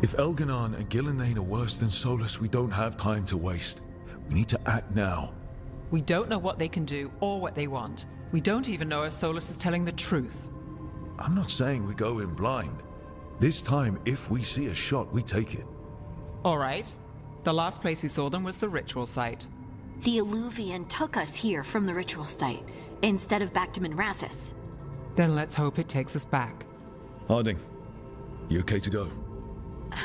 If Elganan and Gillenane are worse than Solus, we don't have time to waste. We need to act now. We don't know what they can do or what they want. We don't even know if Solus is telling the truth. I'm not saying we go in blind. This time, if we see a shot, we take it. All right. The last place we saw them was the ritual site. The Illuvian took us here from the ritual site, instead of back to Minrathous. Then let's hope it takes us back. Harding, you okay to go?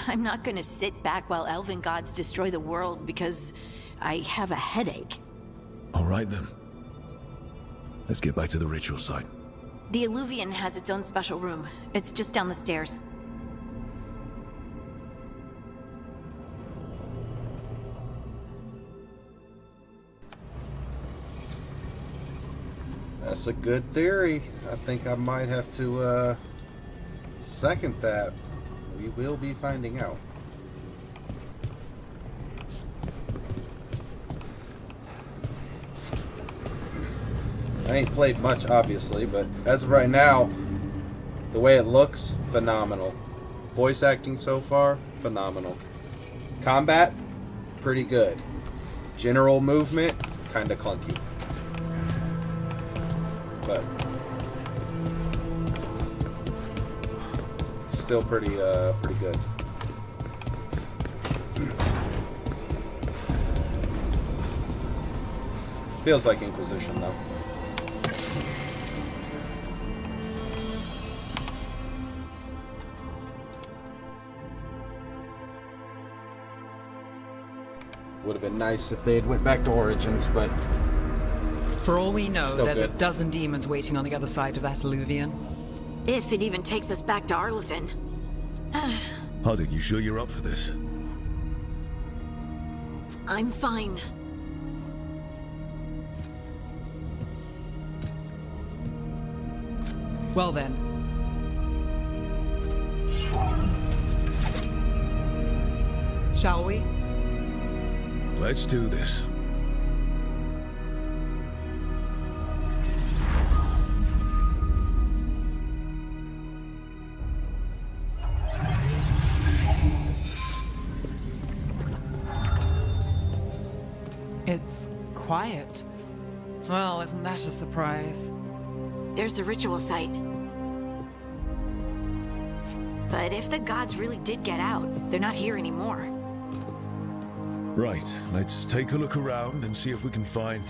I'm not gonna sit back while elven gods destroy the world because I have a headache. All right then. Let's get back to the ritual site. The Illuvian has its own special room. It's just down the stairs. That's a good theory. I think I might have to second that. We will be finding out. I ain't played much, obviously, but as of right now, the way it looks, phenomenal. Voice acting so far, phenomenal. Combat, pretty good. General movement, kinda clunky. But still pretty good. Feels like Inquisition though. Would have been nice if they had went back to Origins, but For all we know, still there's good. a dozen demons waiting on the other side of that Illuvian. If it even takes us back to Arlefin. Harding, you sure you're up for this? I'm fine. Well then. Shall we? Let's do this. It's quiet. Well, isn't that a surprise? There's the ritual site. But if the gods really did get out, they're not here anymore. Right, let's take a look around and see if we can find...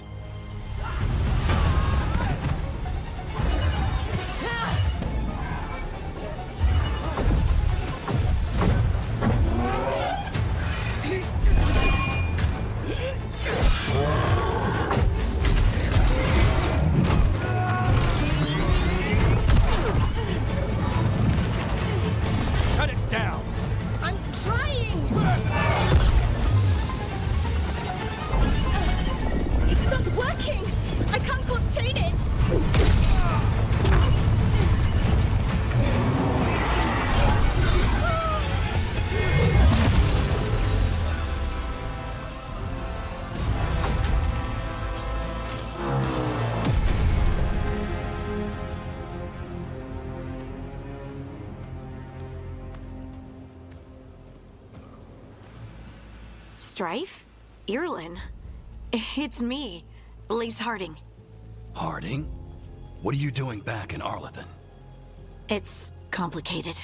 working! It's not working! I can't contain it! Strife? Irlin? It's me, Lise Harding. Harding? What are you doing back in Arlethan? It's complicated.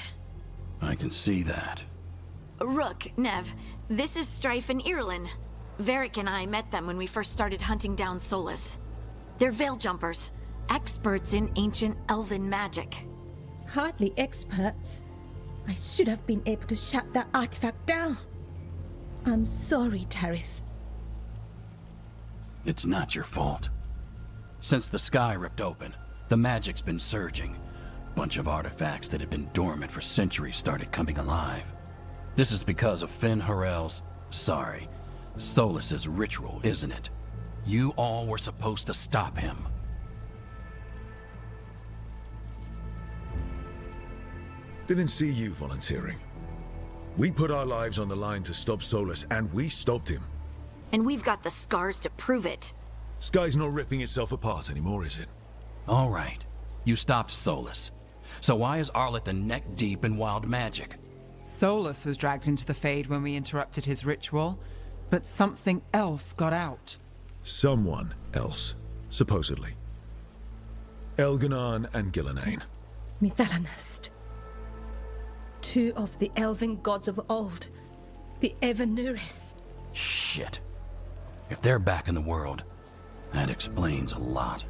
I can see that. Rook, Nev, this is Strife and Irlin. Varric and I met them when we first started hunting down Solus. They're veil jumpers, experts in ancient elven magic. Hardly experts. I should have been able to shut that artifact down. I'm sorry, Tarith. It's not your fault. Since the sky ripped open, the magic's been surging. Bunch of artifacts that had been dormant for centuries started coming alive. This is because of Finn Harel's, Solus's ritual, isn't it? You all were supposed to stop him. Didn't see you volunteering. We put our lives on the line to stop Solus, and we stopped him. And we've got the scars to prove it. Sky's not ripping itself apart anymore, is it? All right. You stopped Solus. So why is Arlethan neck deep in wild magic? Solus was dragged into the Fade when we interrupted his ritual, but something else got out. Someone else, supposedly. Elganon and Gillenane. Mithalanast. Two of the elven gods of old. The Evanuris. Shit. If they're back in the world, that explains a lot.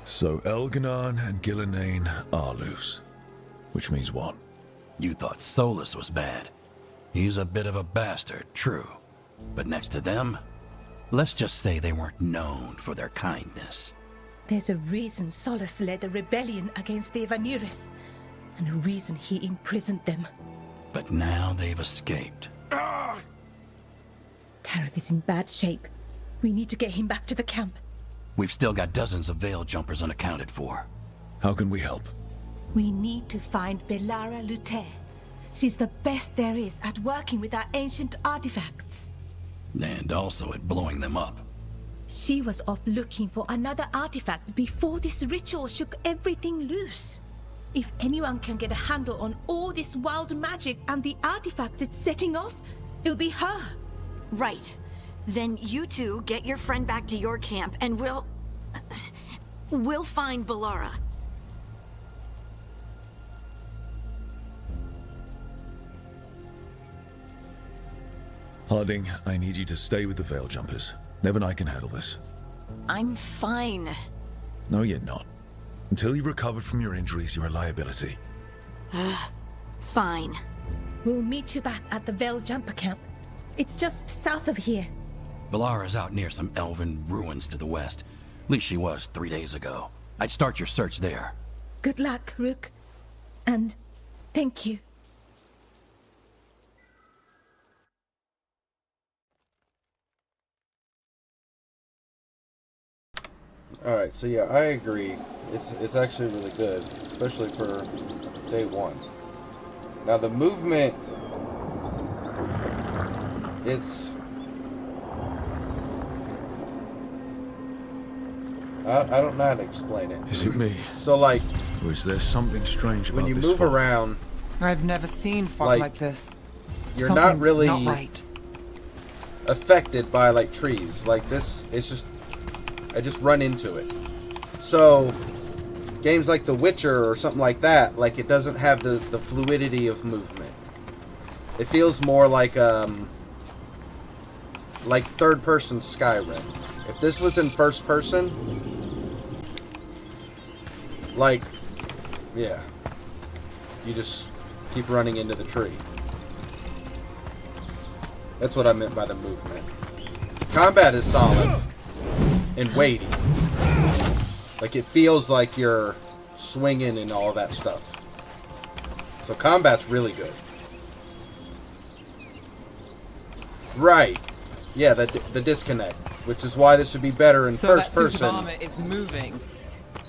So Elganon and Gillenane are loose. Which means what? You thought Solus was bad. He's a bit of a bastard, true. But next to them, let's just say they weren't known for their kindness. There's a reason Solus led a rebellion against the Evanuris, and a reason he imprisoned them. But now they've escaped. Tarith is in bad shape. We need to get him back to the camp. We've still got dozens of veil jumpers unaccounted for. How can we help? We need to find Belara Lute. She's the best there is at working with our ancient artifacts. And also at blowing them up. She was off looking for another artifact before this ritual shook everything loose. If anyone can get a handle on all this wild magic and the artifacts it's setting off, it'll be her. Right. Then you two get your friend back to your camp and we'll find Belara. Harding, I need you to stay with the veil jumpers. Nev and I can handle this. I'm fine. No, you're not. Until you've recovered from your injuries, you're a liability. Fine. We'll meet you back at the Veil Jumper camp. It's just south of here. Belara's out near some elven ruins to the west. At least she was 3 days ago. I'd start your search there. Good luck, Rook. And thank you. Alright, so yeah, I agree. It's actually really good, especially for day one. Now the movement, it's... I don't know how to explain it. Is it me? So like... Or is there something strange about when you this move fog? around... I've never seen fog Like, like this. You're Something's not really not right. affected by like trees. Like this, it's just... I just run into it. So, games like The Witcher or something like that, like it doesn't have the fluidity of movement. It feels more like third-person Skyrim. If this was in first person, like, yeah, you just keep running into the tree. That's what I meant by the movement. Combat is solid and weighty. Like, it feels like you're swinging and all that stuff. So combat's really good. Right. Yeah, the disconnect, which is why this would be better in first person. So that suit of armor is moving.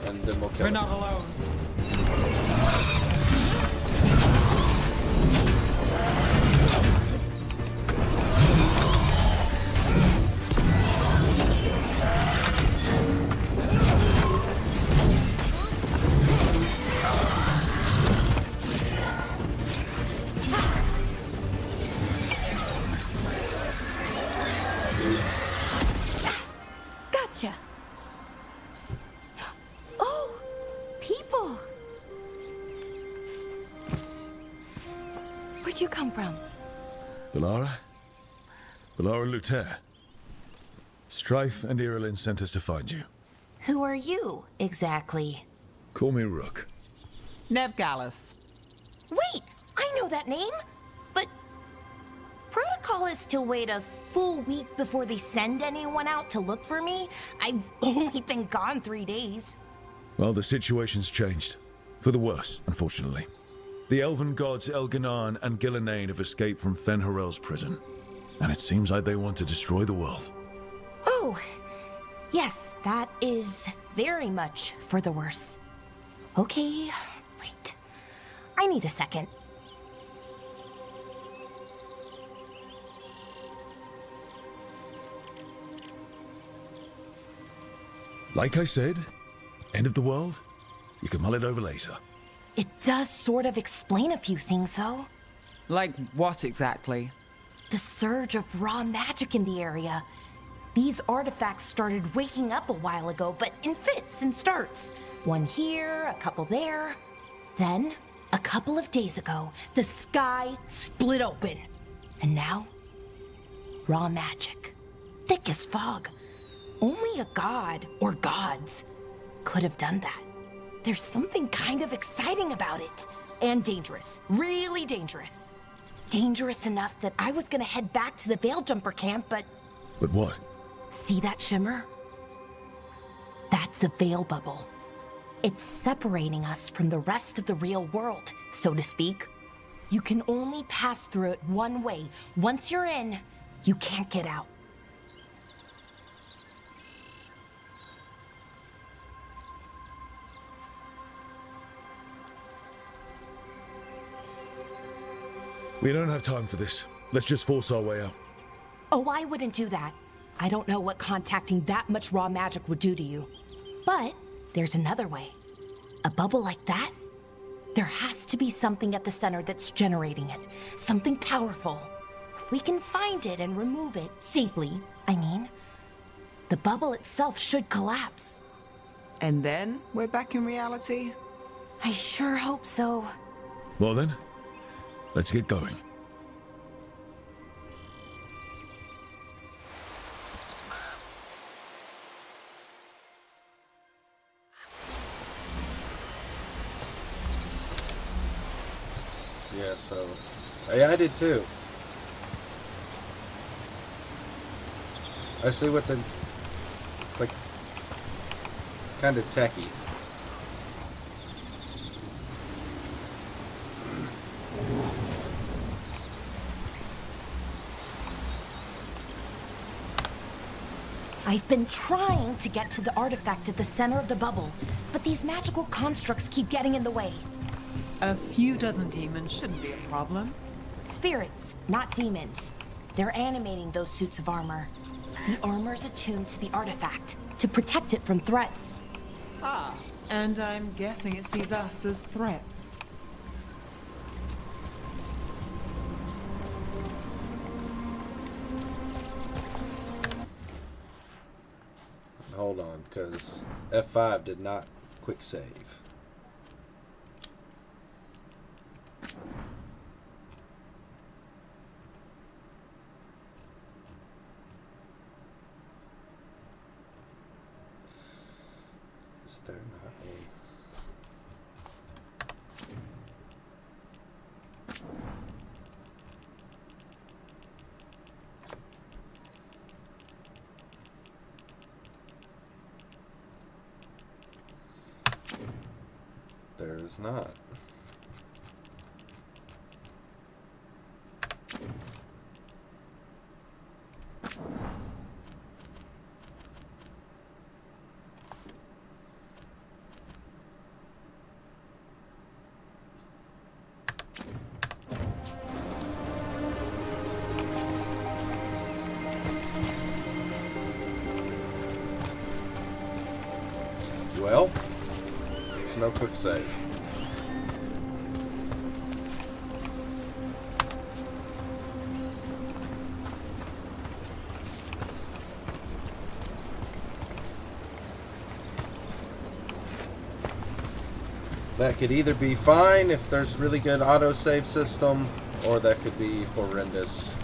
And then we'll kill We're it. not alone. Gotcha. Oh, people. Where'd you come from? Bellara? Bellara Luther. Strife and Irulan sent us to find you. Who are you, exactly? Call me Rook. Nev Gallus. Wait, I know that name. But protocol is to wait a full week before they send anyone out to look for me. I've only been gone 3 days. Well, the situation's changed. For the worse, unfortunately. The elven gods Elganan and Gillenane have escaped from Fen'Harel's prison. And it seems like they want to destroy the world. Oh, yes, that is very much for the worse. Okay, wait. I need a second. Like I said, end of the world? You can mull it over later. It does sort of explain a few things, though. Like what exactly? The surge of raw magic in the area. These artifacts started waking up a while ago, but in fits and starts. One here, a couple there. Then, a couple of days ago, the sky split open. And now, raw magic. Thick as fog. Only a god, or gods, could have done that. There's something kind of exciting about it. And dangerous. Really dangerous. Dangerous enough that I was gonna head back to the Veil Jumper camp, but... But what? See that shimmer? That's a veil bubble. It's separating us from the rest of the real world, so to speak. You can only pass through it one way. Once you're in, you can't get out. We don't have time for this. Let's just force our way out. Oh, I wouldn't do that. I don't know what contacting that much raw magic would do to you. But there's another way. A bubble like that? There has to be something at the center that's generating it. Something powerful. If we can find it and remove it, safely, I mean, the bubble itself should collapse. And then we're back in reality? I sure hope so. Well then, let's get going. Yeah, so... Yeah, I did too. I see what the... It's like... kind of techy. I've been trying to get to the artifact at the center of the bubble, but these magical constructs keep getting in the way. A few dozen demons shouldn't be a problem. Spirits, not demons. They're animating those suits of armor. The armor's attuned to the artifact, to protect it from threats. Ah, and I'm guessing it sees us as threats. Hold on, because F5 did not quick save. Is there not a... It's not. Well, there's no quick save. That could either be fine if there's really good autosave system, or that could be horrendous.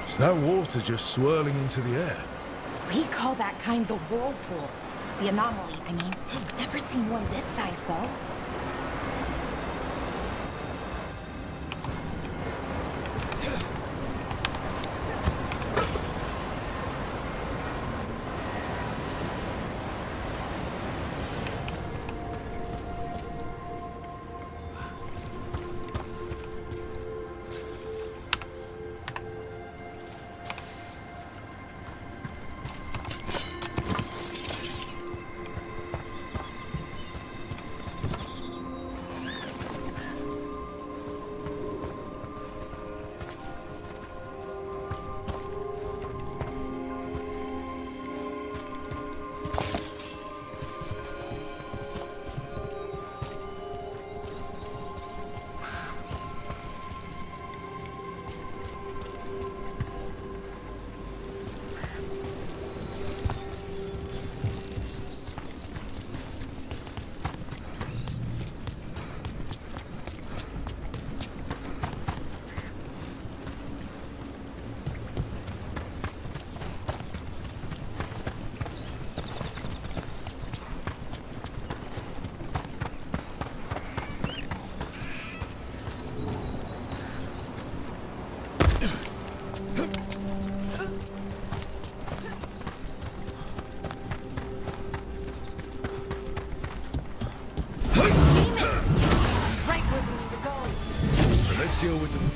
Is that water just swirling into the air? We call that kind the whirlpool. The anomaly, I mean. Never seen one this size, though. Deal with them.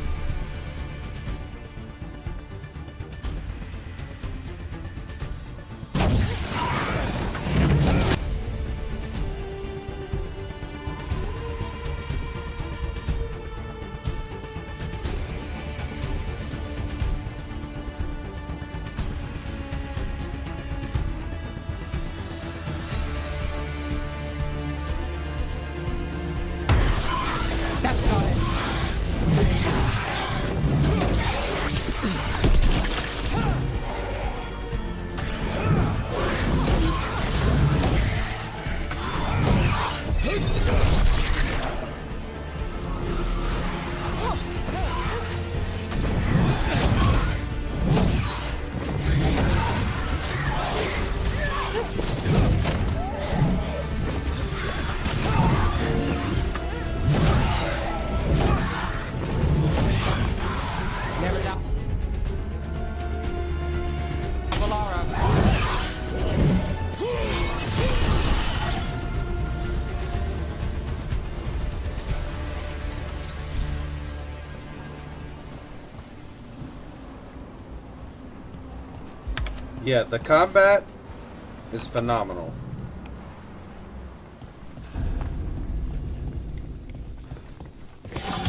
That's got it. Yeah, the combat is phenomenal.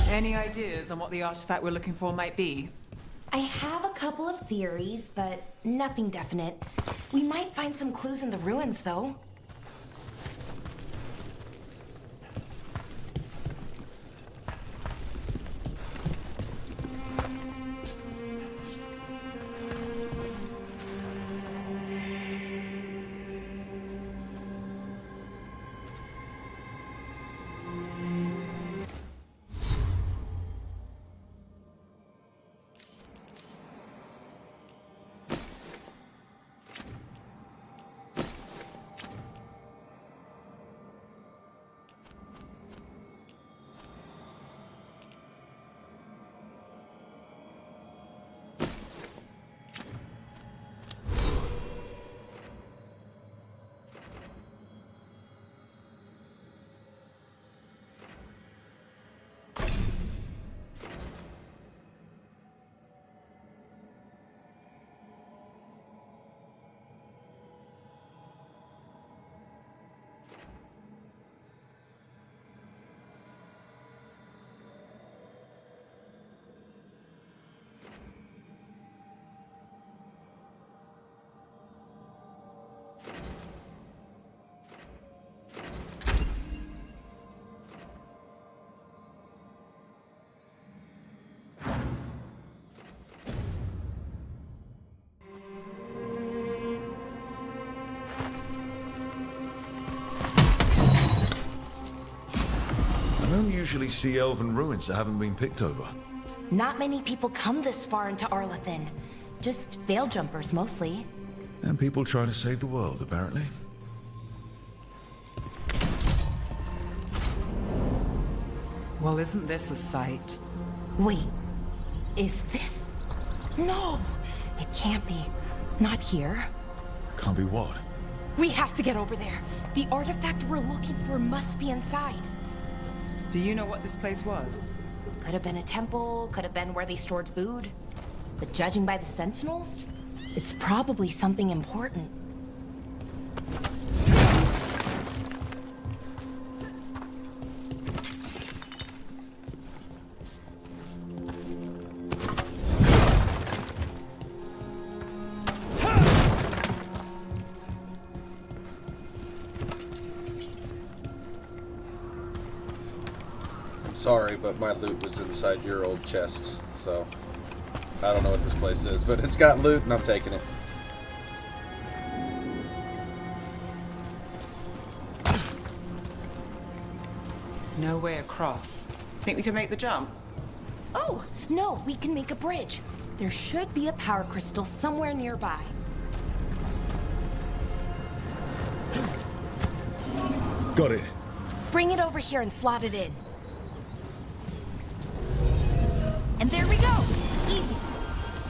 Any ideas on what the artifact we're looking for might be? I have a couple of theories, but nothing definite. We might find some clues in the ruins, though. don't usually see elven ruins that haven't been picked over. Not many people come this far into Arlathan. Just veil jumpers, mostly. And people trying to save the world, apparently. Well, isn't this a sight? Wait, is this? No, it can't be. Not here. Can't be what? We have to get over there. The artifact we're looking for must be inside. Do you know what this place was? Could have been a temple, could have been where they stored food. But judging by the sentinels, it's probably something important. Sorry, but my loot was inside your old chests, so I don't know what this place is, but it's got loot and I'm taking it. No way across. Think we can make the jump? Oh, no, we can make a bridge. There should be a power crystal somewhere nearby. Got it. Bring it over here and slot it in. And there we go! Easy.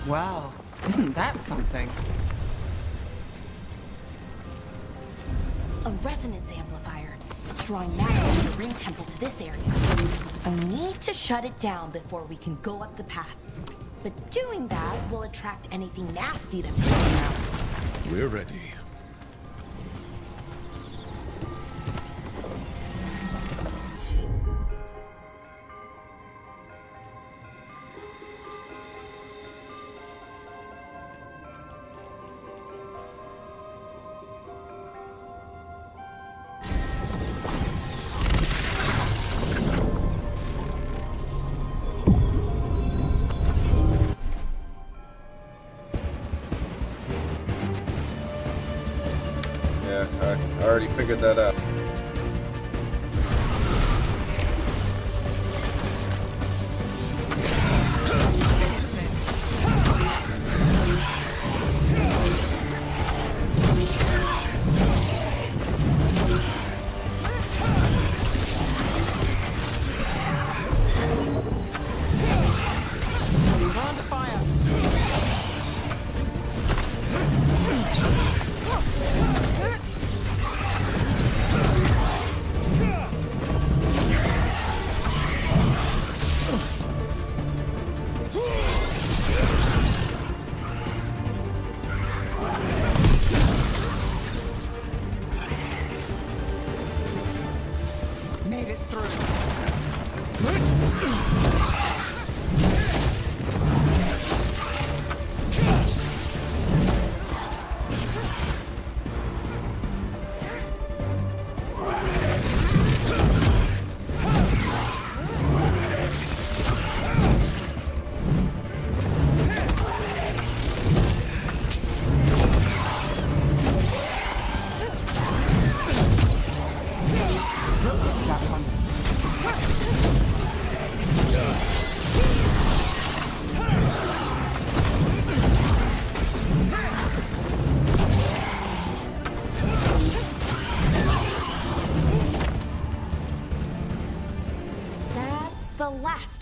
Wow, isn't that something? A resonance amplifier. It's drawing matter from the ring temple to this area. I need to shut it down before we can go up the path. But doing that will attract anything nasty that's hanging out. We're ready. I already figured that out.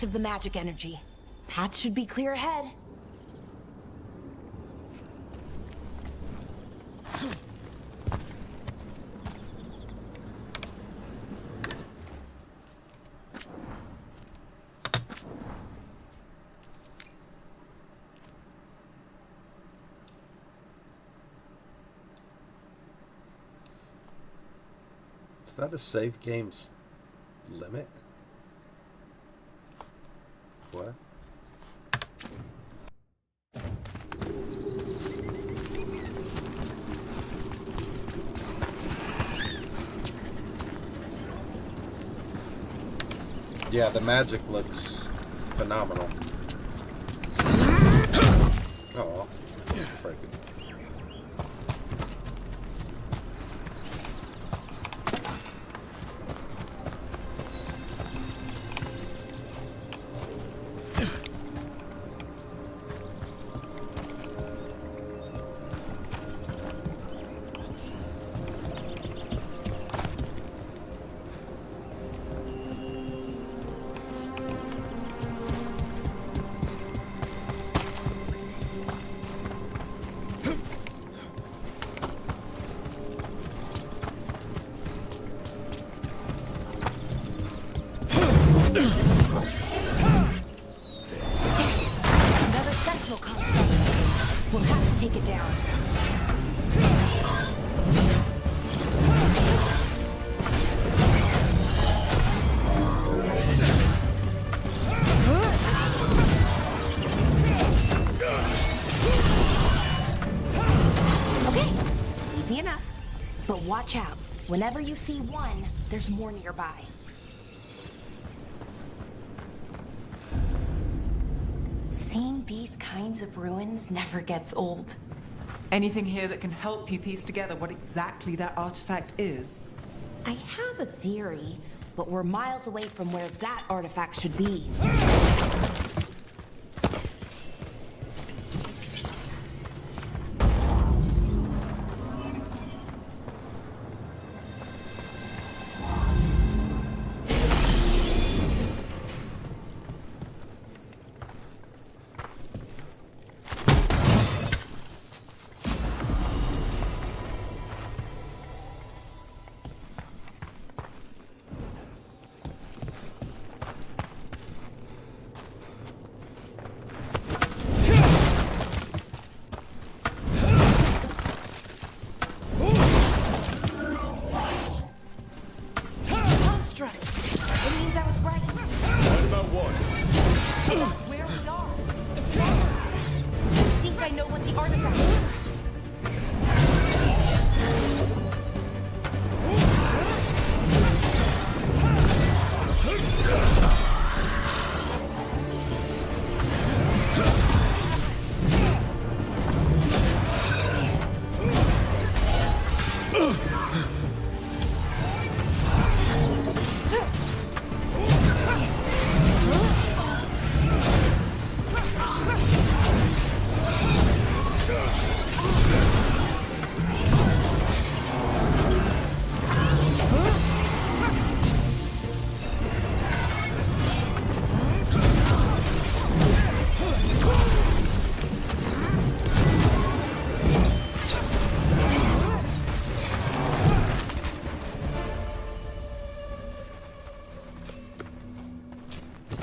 Of the magic energy. Path should be clear ahead. Is that a save game's limit? What? Yeah, the magic looks phenomenal. Oh, break it. Another sentinel construct. We'll have to take it down. Okay, easy enough. But watch out. Whenever you see one, there's more nearby. Seeing these kinds of ruins never gets old. Anything here that can help you piece together what exactly that artifact is? I have a theory, but we're miles away from where that artifact should be.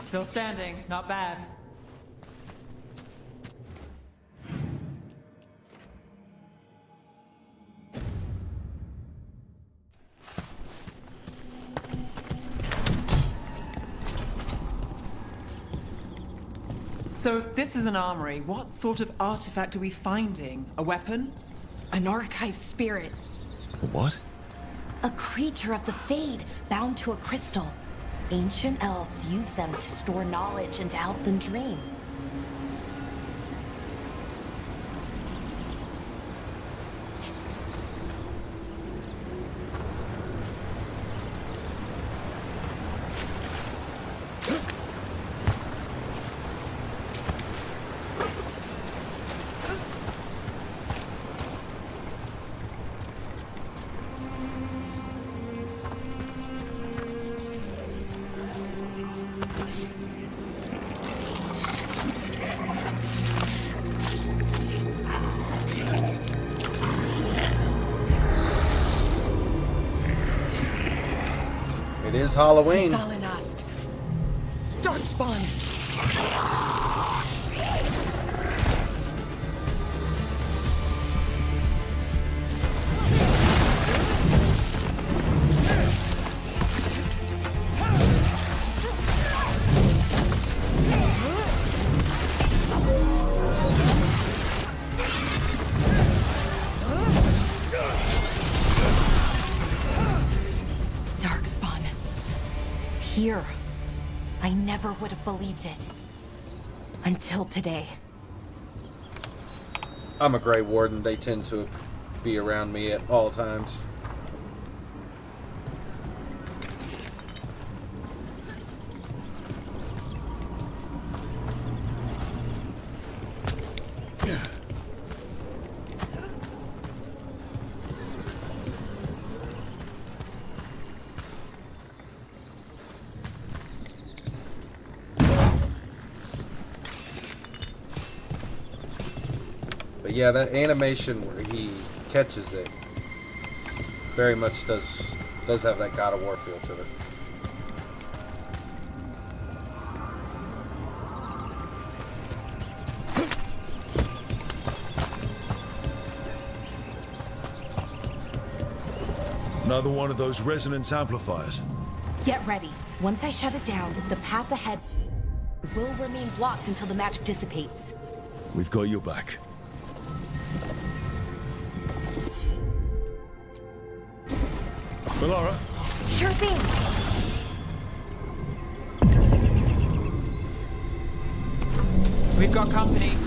Still standing, not bad. So if this is an armory, what sort of artifact are we finding? A weapon? An archive spirit. What? A creature of the Fade, bound to a crystal. Ancient elves use them to store knowledge and to help them dream. It is Halloween. Valinast. Darkspawn. Here. I never would have believed it. Until today. I'm a Grey Warden. They tend to be around me at all times. But yeah, that animation where he catches it very much does have that God of War feel to it. Another one of those resonance amplifiers. Get ready. Once I shut it down, the path ahead will remain blocked until the magic dissipates. We've got your back. Melara? Sure thing. We've got company.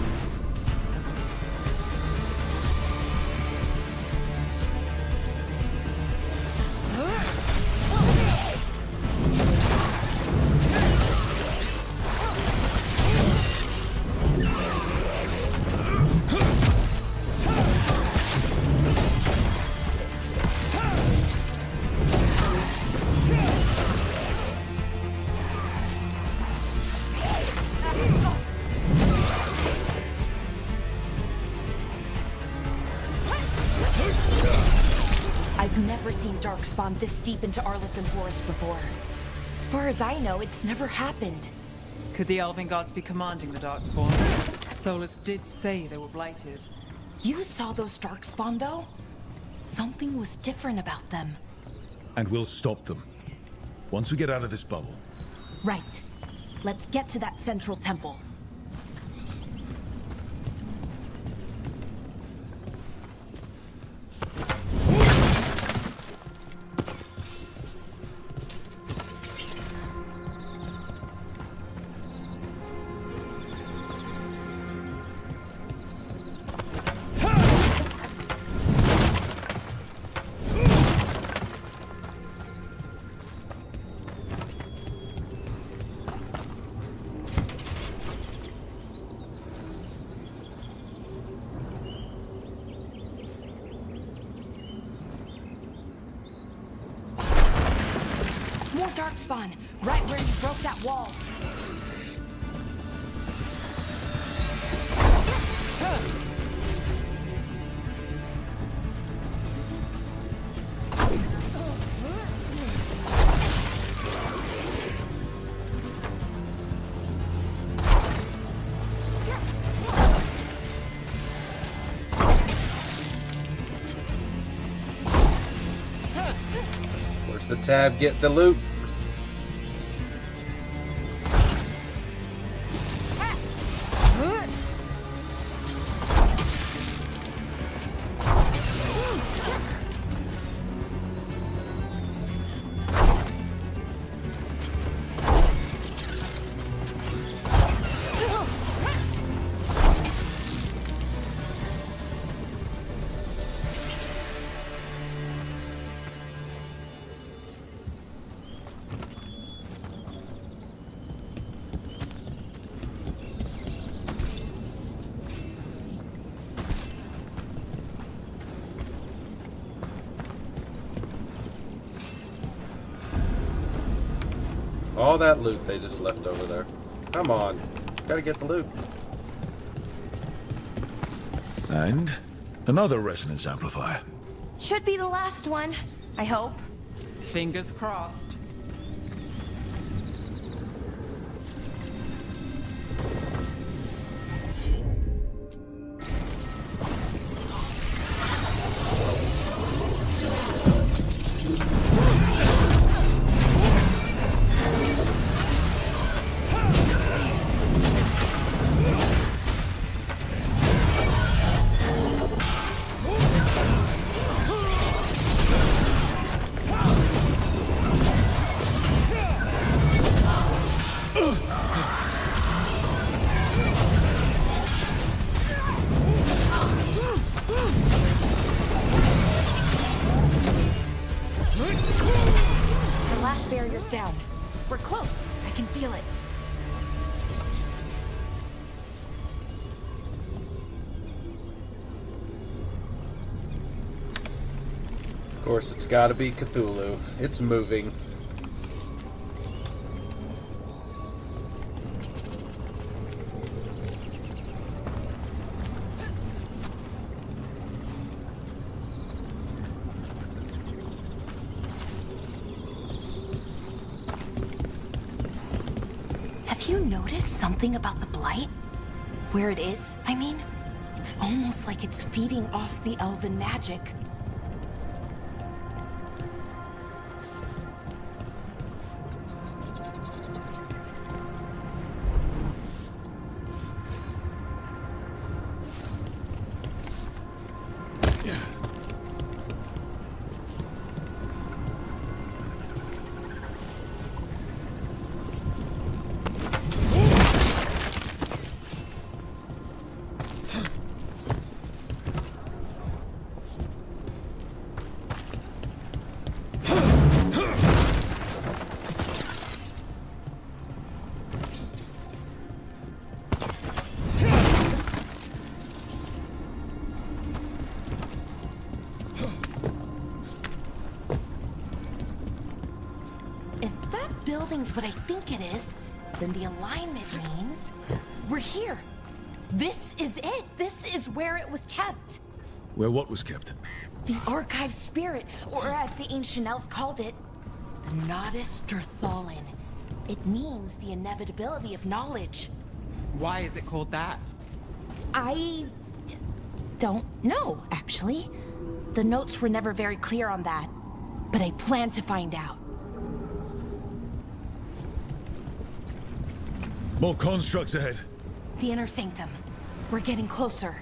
I've never seen Darkspawn this deep into Arlithan Forest before. As far as I know, it's never happened. Could the Elven Gods be commanding the Darkspawn? Solus did say they were blighted. You saw those Darkspawn, though? Something was different about them. And we'll stop them. Once we get out of this bubble. Right. Let's get to that central temple. More Darkspawn, right where you broke that wall. Where's the tab? Get the loot. All that loot they just left over there. Come on. Gotta get the loot. And another resonance amplifier. Should be the last one, I hope. Fingers crossed. The last barrier's down. We're close. I can feel it. Of course, it's gotta be Cthulhu. It's moving. Have you noticed something about the blight? Where it is, I mean? It's almost like it's feeding off the elven magic. If that building's what I think it is, then the alignment means we're here. This is it. This is where it was kept. Where what was kept? The archive spirit, or as the ancient elves called it, the Nodus Derthalin. It means the inevitability of knowledge. Why is it called that? I don't know, actually. The notes were never very clear on that, but I plan to find out. More constructs ahead. The inner sanctum. We're getting closer.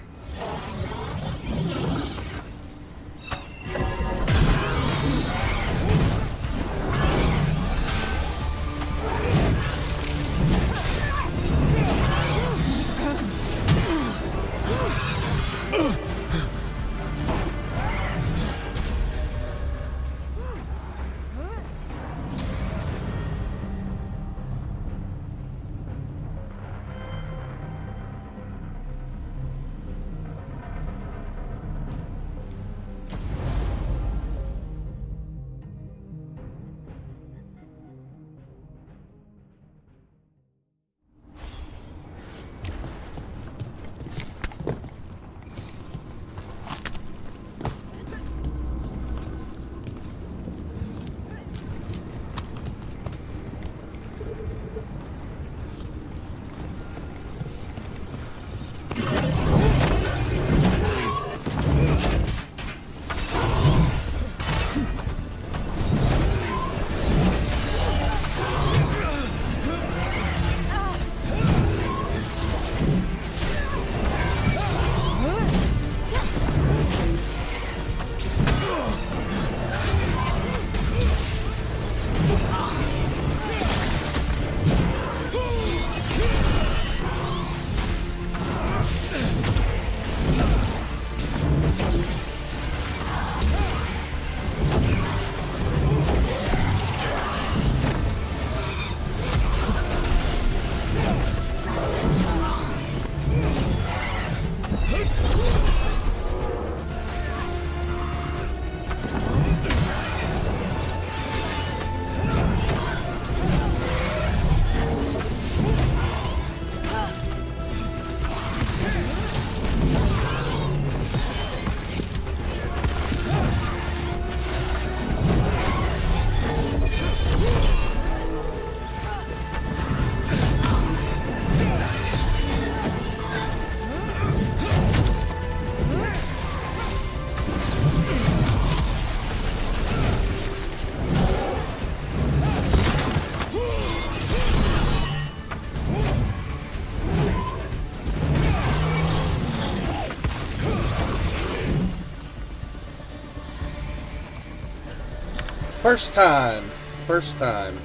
First time. First time.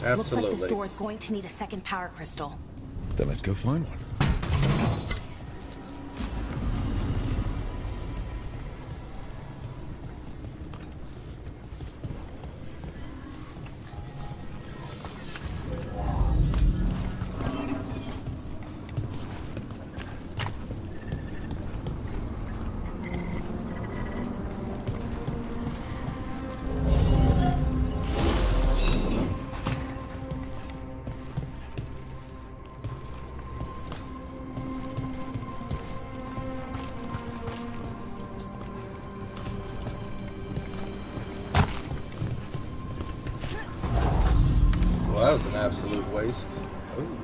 Absolutely. Looks like this door is going to need a second power crystal. Then let's go find one. Well, that was an absolute waste. Ooh.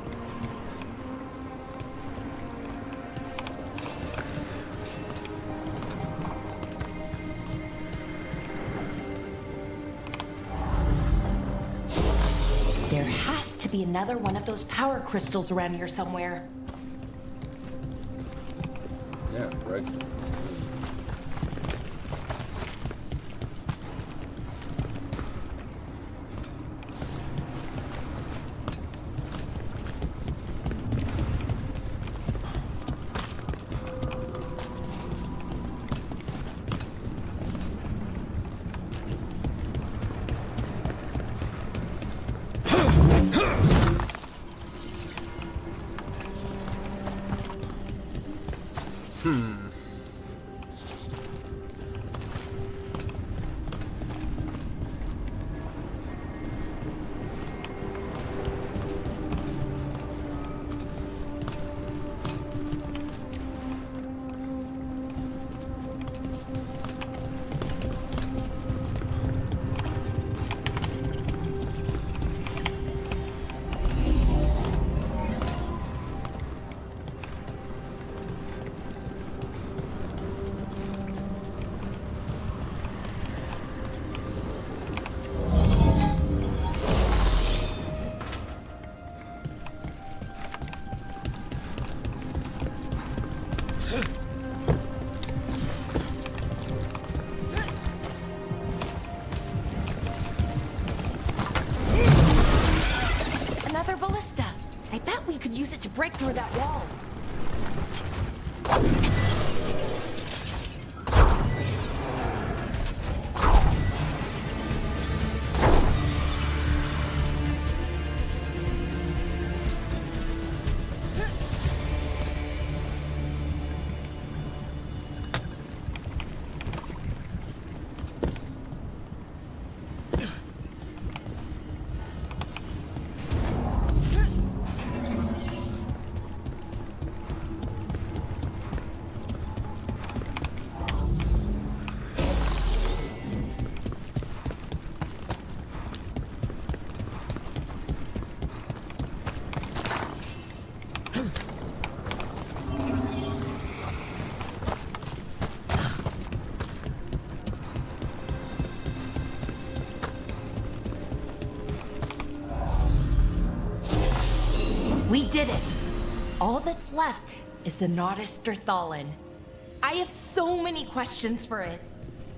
There has to be another one of those power crystals around here somewhere. Yeah, right. we could use it to break through that wall. We did it! All that's left is the Nodus Thallen. I have so many questions for it.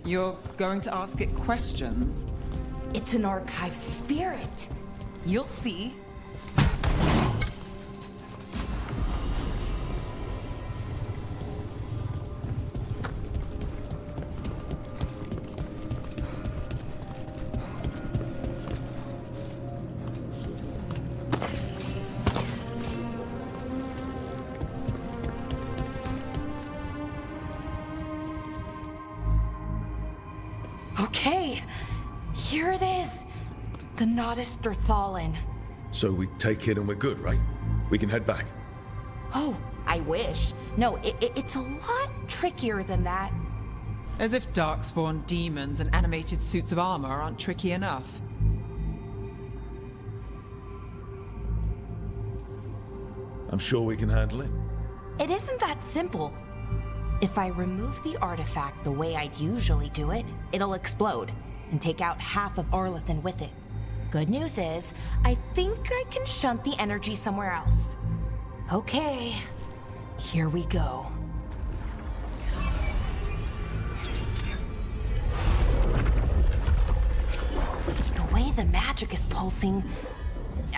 You're going to ask it questions? It's an archive spirit. You'll see. Okay, here it is. The Nodus Thallen. So we take it and we're good, right? We can head back. Oh, I wish. No, it's a lot trickier than that. As if darkspawn demons and animated suits of armor aren't tricky enough. I'm sure we can handle it. It isn't that simple. If I remove the artifact the way I'd usually do it, it'll explode and take out half of Arlathan with it. Good news is, I think I can shunt the energy somewhere else. Okay, here we go. The way the magic is pulsing,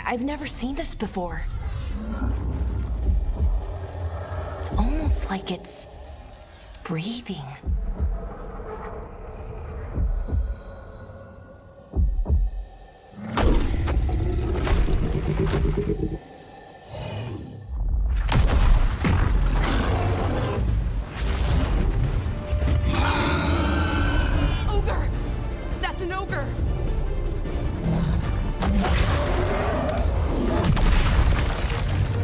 I've never seen this before. It's almost like it's breathing. Ogre! That's an ogre!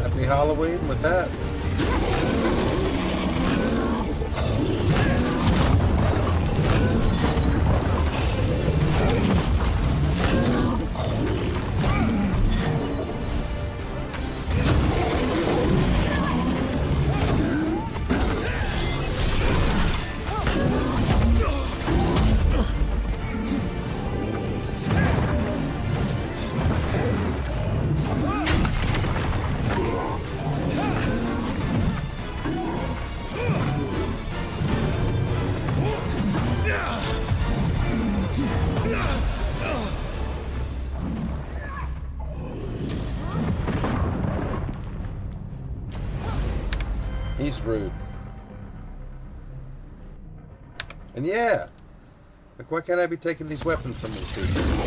Happy Halloween with that. He's rude. And yeah, like why can't I be taking these weapons from these dudes?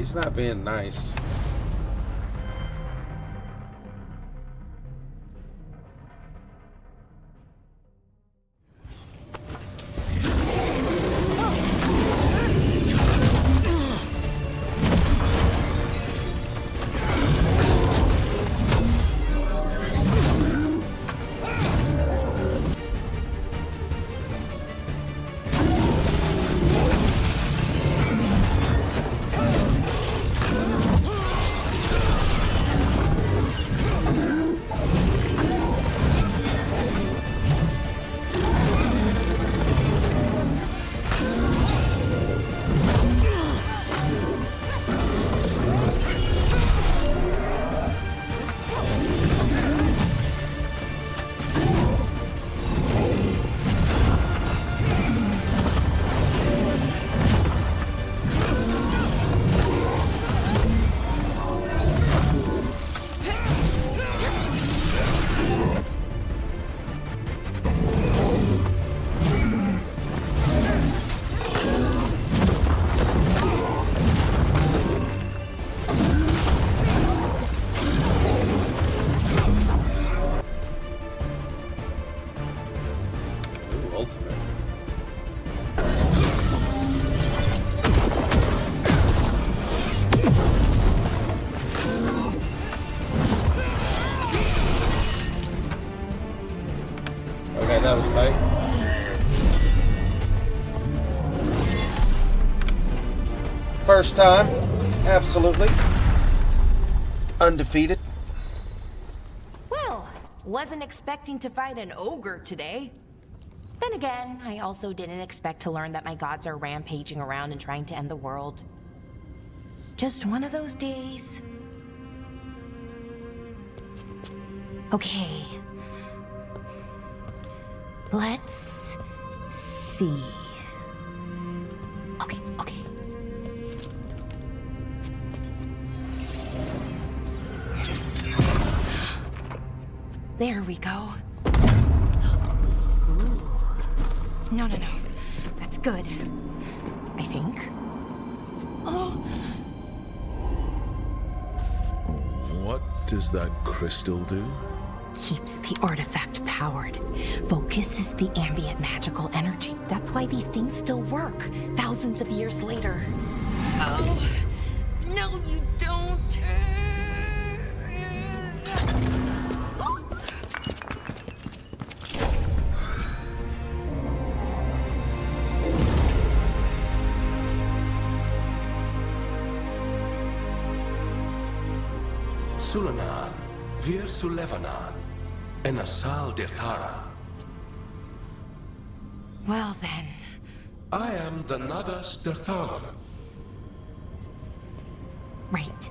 He's not being nice. Ultimate. Okay, that was tight. First time, absolutely. Undefeated. Well, wasn't expecting to fight an ogre today. Then again, I also didn't expect to learn that my gods are rampaging around and trying to end the world. Just one of those days. Okay. Let's see. Okay. There we go. No. That's good. I think. Oh! What does that crystal do? Keeps the artifact powered. Focuses the ambient magical energy. That's why these things still work, thousands of years later. Oh! No, you don't! Sulanan, Vir Sulevanan, and Asal Dethara. Well then. I am the Nadas Derthalan. Right,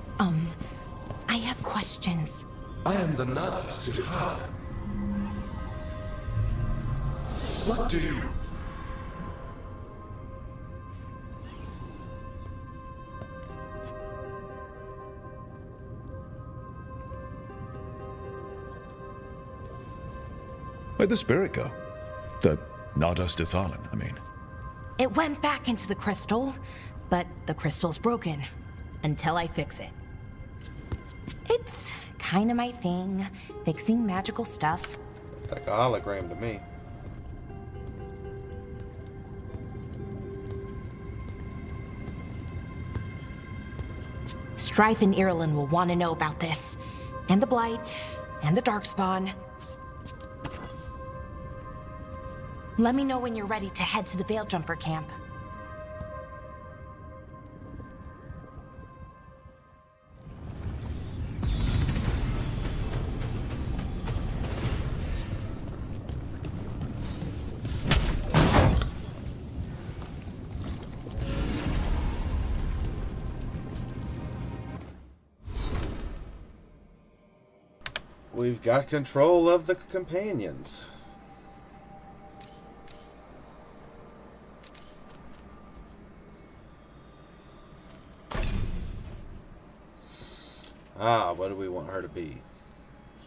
I have questions. I am the Nadas Derthalan. What do you... Where'd the spirit go? The Nadas Dethalan, I mean. It went back into the crystal, but the crystal's broken. Until I fix it. It's kind of my thing, fixing magical stuff. Looks like a hologram to me. Strife and Irulan will want to know about this. And the Blight, and the Darkspawn. Let me know when you're ready to head to the Veil Jumper camp. We've got control of the companions. What do we want her to be?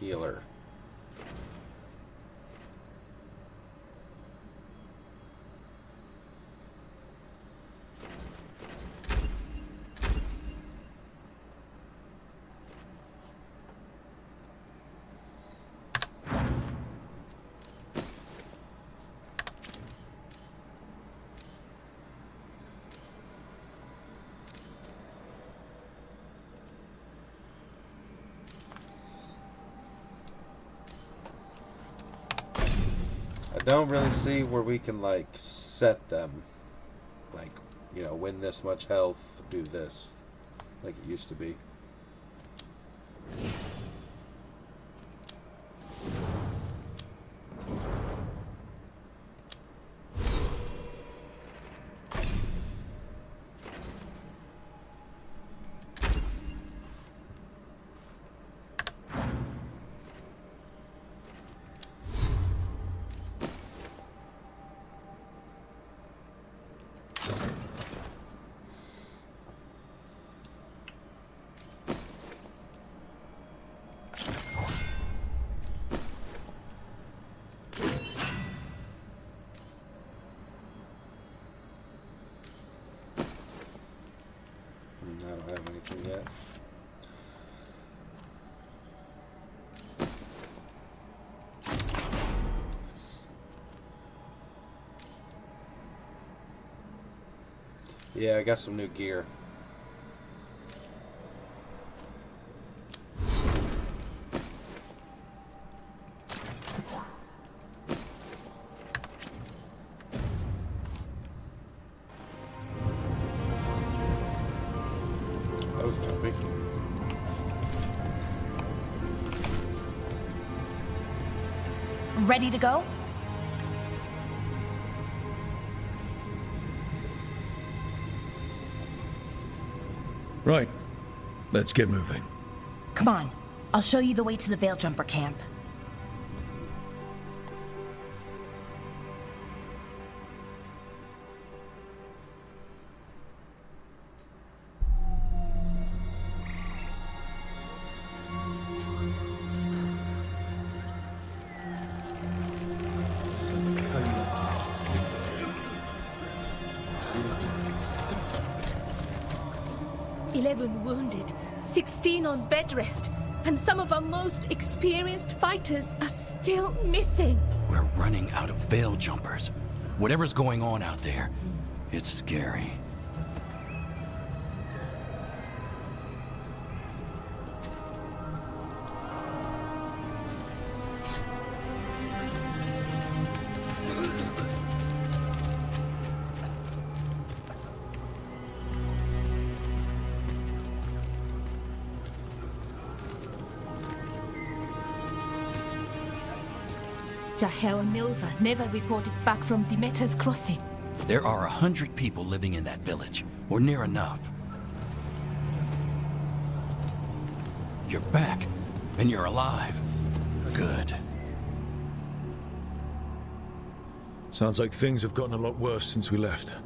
Healer. don't really see where we can, like, set them. Like, you know, win this much health, do this. Like it used to be. I don't have anything yet. Yeah, I got some new gear. That was jumpy. Ready to go? Right. Let's get moving. Come on. I'll show you the way to the Veil Jumper camp. Wounded, 16 on bed rest, and some of our most experienced fighters are still missing. We're running out of Veil Jumpers. Whatever's going on out there, it's scary. Jahel and Milva never reported back from Demeter's crossing. There are 100 people living in that village, or near enough. You're back, and you're alive. Good. Sounds like things have gotten a lot worse since we left.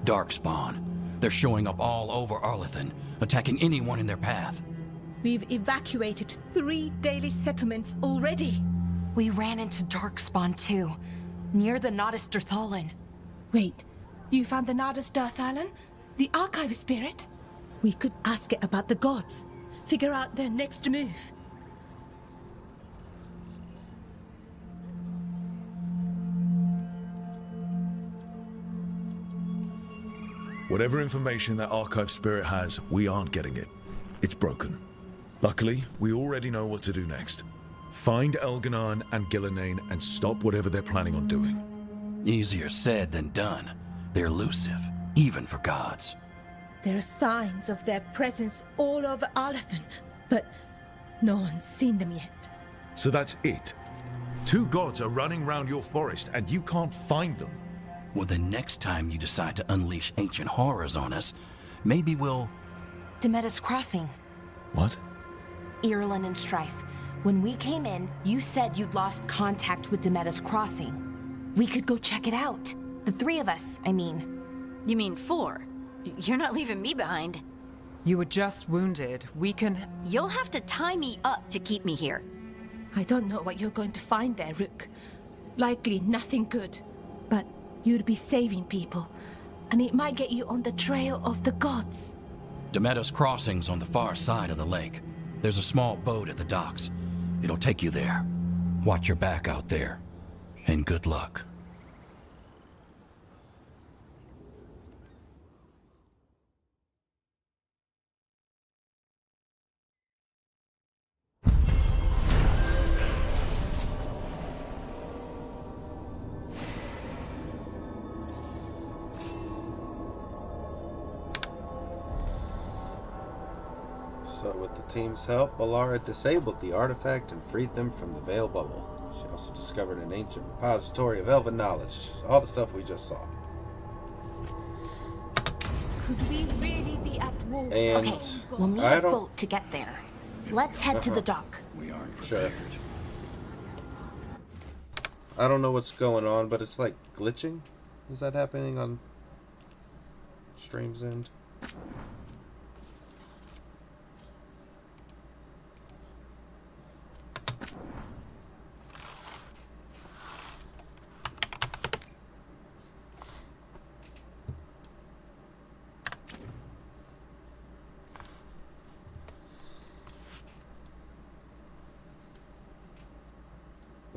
Darkspawn. They're showing up all over Arlethan, attacking anyone in their path. We've evacuated 3 daily settlements already. We ran into Darkspawn too, near the Nodus Dirthalan. Wait, you found the Nodus Dirthalan? The archive spirit? We could ask it about the gods. Figure out their next move. Whatever information that archive spirit has, we aren't getting it. It's broken. Luckily, we already know what to do next. Find Elganon and Gillenane and stop whatever they're planning on doing. Easier said than done. They're elusive, even for gods. There are signs of their presence all over Arlethan, but no one's seen them yet. So that's it? 2 gods are running round your forest and you can't find them? Well, the next time you decide to unleash ancient horrors on us, maybe we'll... Demeter's Crossing. What? Irulan and Strife. When we came in, you said you'd lost contact with Demeter's Crossing. We could go check it out. The 3 of us, I mean. You mean 4? You're not leaving me behind. You were just wounded. We can... You'll have to tie me up to keep me here. I don't know what you're going to find there, Rook. Likely nothing good. But you'd be saving people, and it might get you on the trail of the gods. Demeter's Crossing's on the far side of the lake. There's a small boat at the docks. It'll take you there. Watch your back out there. And good luck. So with the team's help, Balara disabled the artifact and freed them from the Veil bubble. She also discovered an ancient repository of elven knowledge. All the stuff we just saw. Could we really be at war? And okay, we'll need a boat to get there. Let's head to the dock. We aren't Sure. prepared. I don't know what's going on, but it's like glitching. Is that happening on stream's end?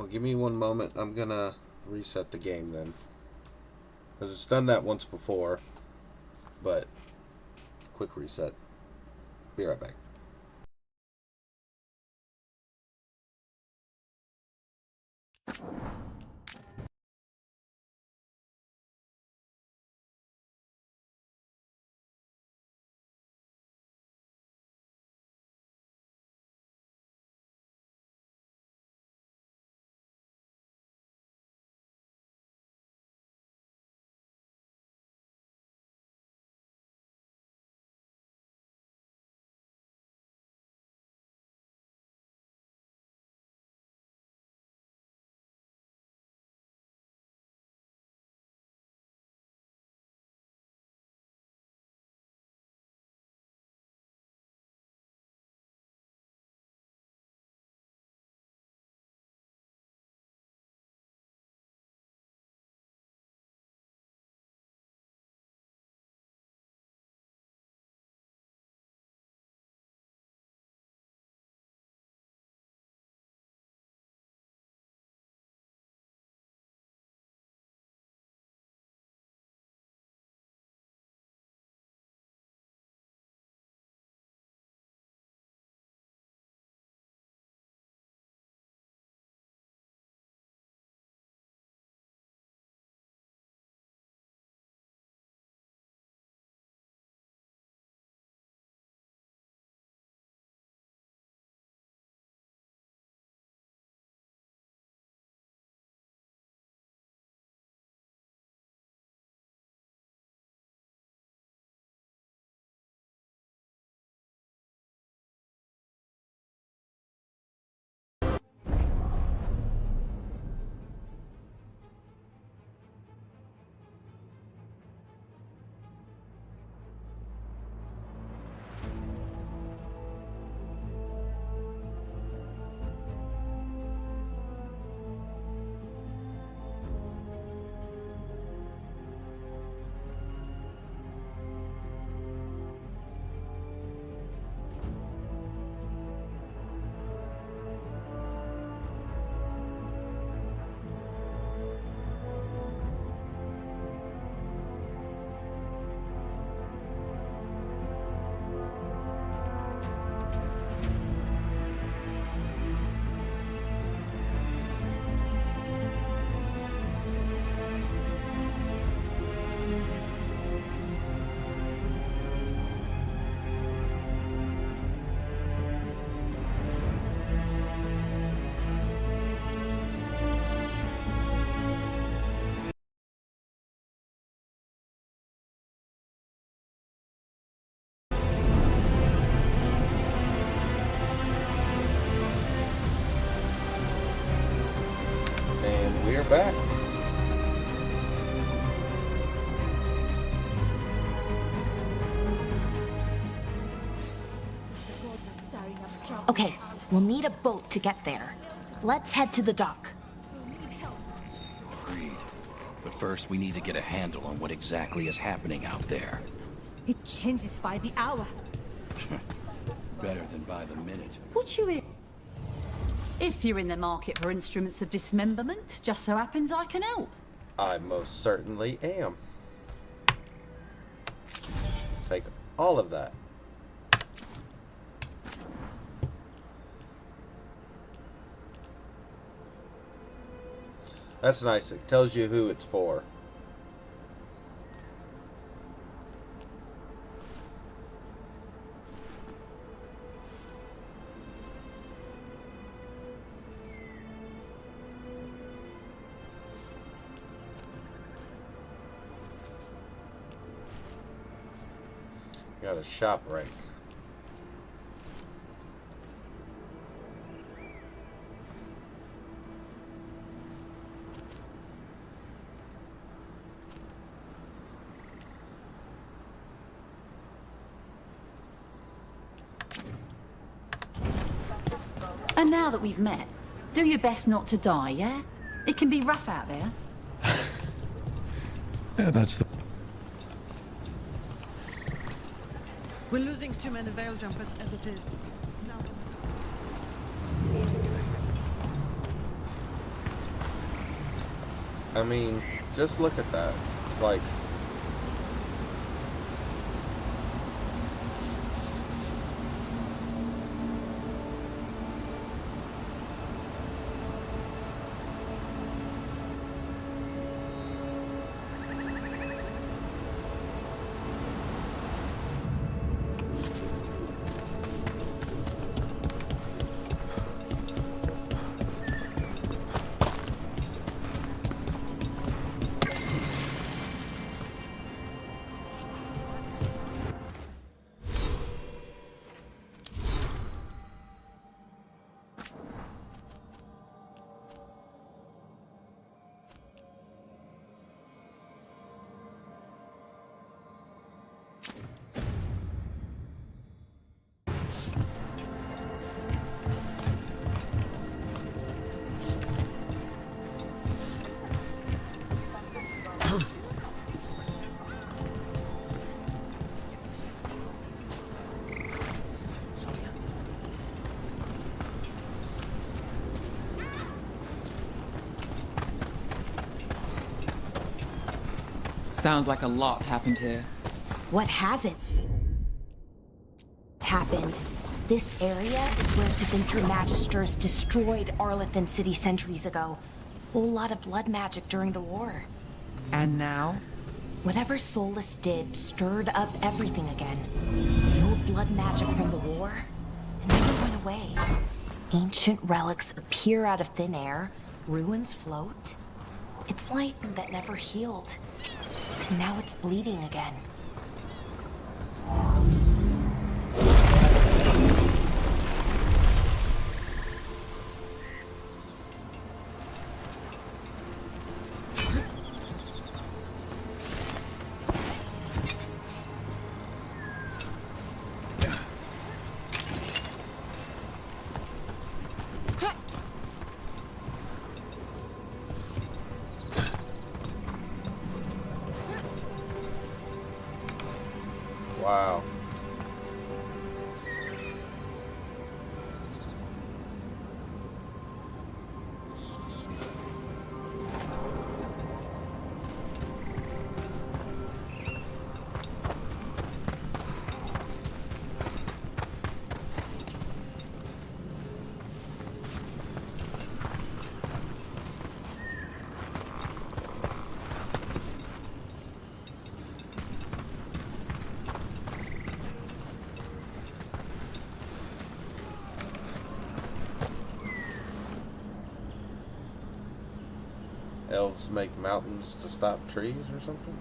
Well, give me one moment. I'm gonna reset the game then. Because it's done that once before. But, quick reset. Be right back. We're back. Okay, we'll need a boat to get there. Let's head to the dock. Agreed. But first, we need to get a handle on what exactly is happening out there. It changes by the hour. Better than by the minute. Would you... If you're in the market for instruments of dismemberment, just so happens I can help. I most certainly am. Take all of that. That's nice. It tells you who it's for. Got a shop rank. And now that we've met, do your best not to die, yeah? It can be rough out there. Yeah, that's the... We're losing too many veil jumpers as it is. I mean, just look at that. Like... Sounds like a lot happened here. What hasn't happened? This area is where Tevinter Magisters destroyed Arlethan City centuries ago. Whole lot of blood magic during the war. And now? Whatever Solus did stirred up everything again. The old blood magic from the war never went away. Ancient relics appear out of thin air, ruins float. It's light that never healed. And now it's bleeding again. Wow. Elves make mountains to stop trees or something?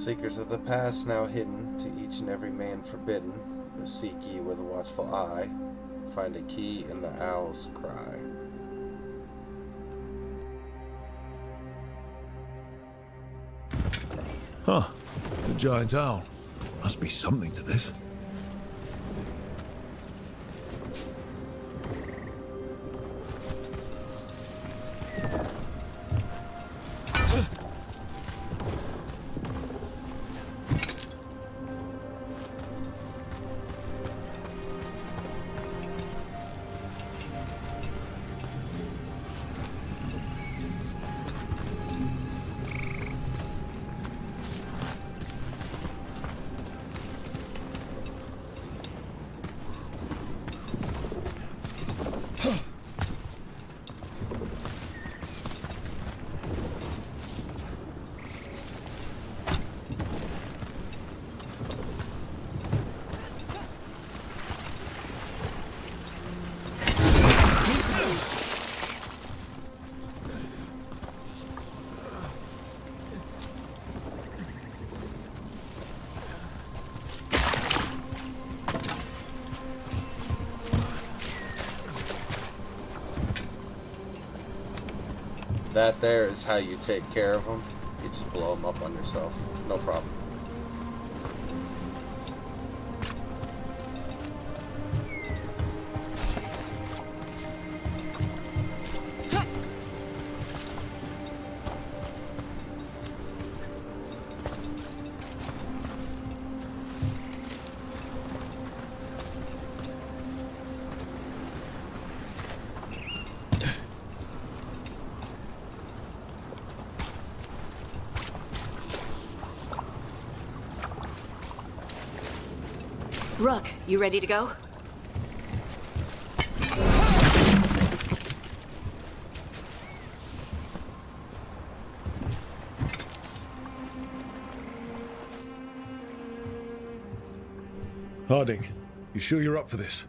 Seekers of the past now hidden, to each and every man forbidden, but seek ye with a watchful eye, find a key in the owl's cry. Huh. The giant owl. Must be something to this. That there is how you take care of them. You just blow them up on yourself. No problem. Rook, you ready to go? Harding, you sure you're up for this?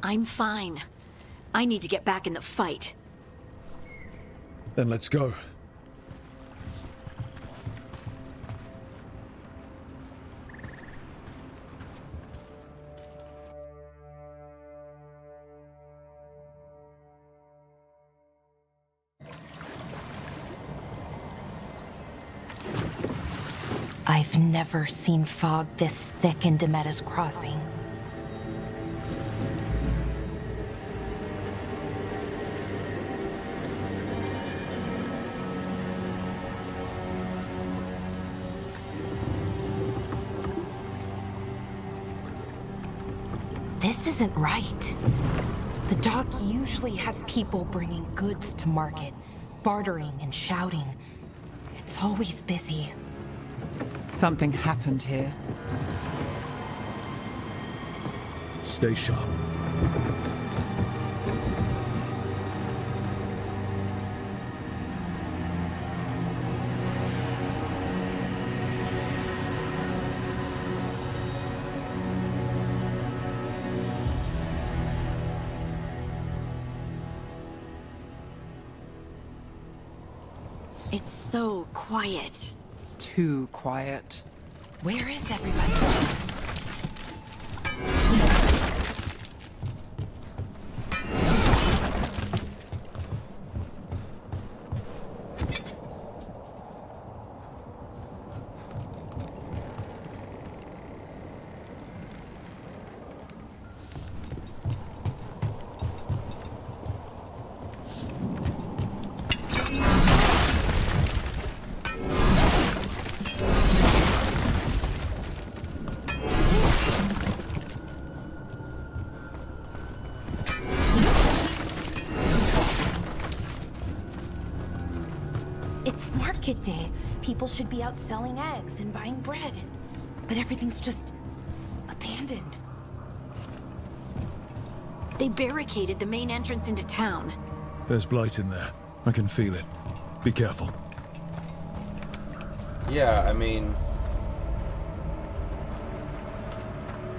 I'm fine. I need to get back in the fight. Then let's go. I've never seen fog this thick in Demetta's Crossing. This isn't right. The dock usually has people bringing goods to market, bartering and shouting. It's always busy. Something happened here. Stay sharp. It's so quiet. Too quiet. Where is everybody? It's market day. People should be out selling eggs and buying bread. But everything's just abandoned. They barricaded the main entrance into town. There's blight in there. I can feel it. Be careful. Yeah, I mean,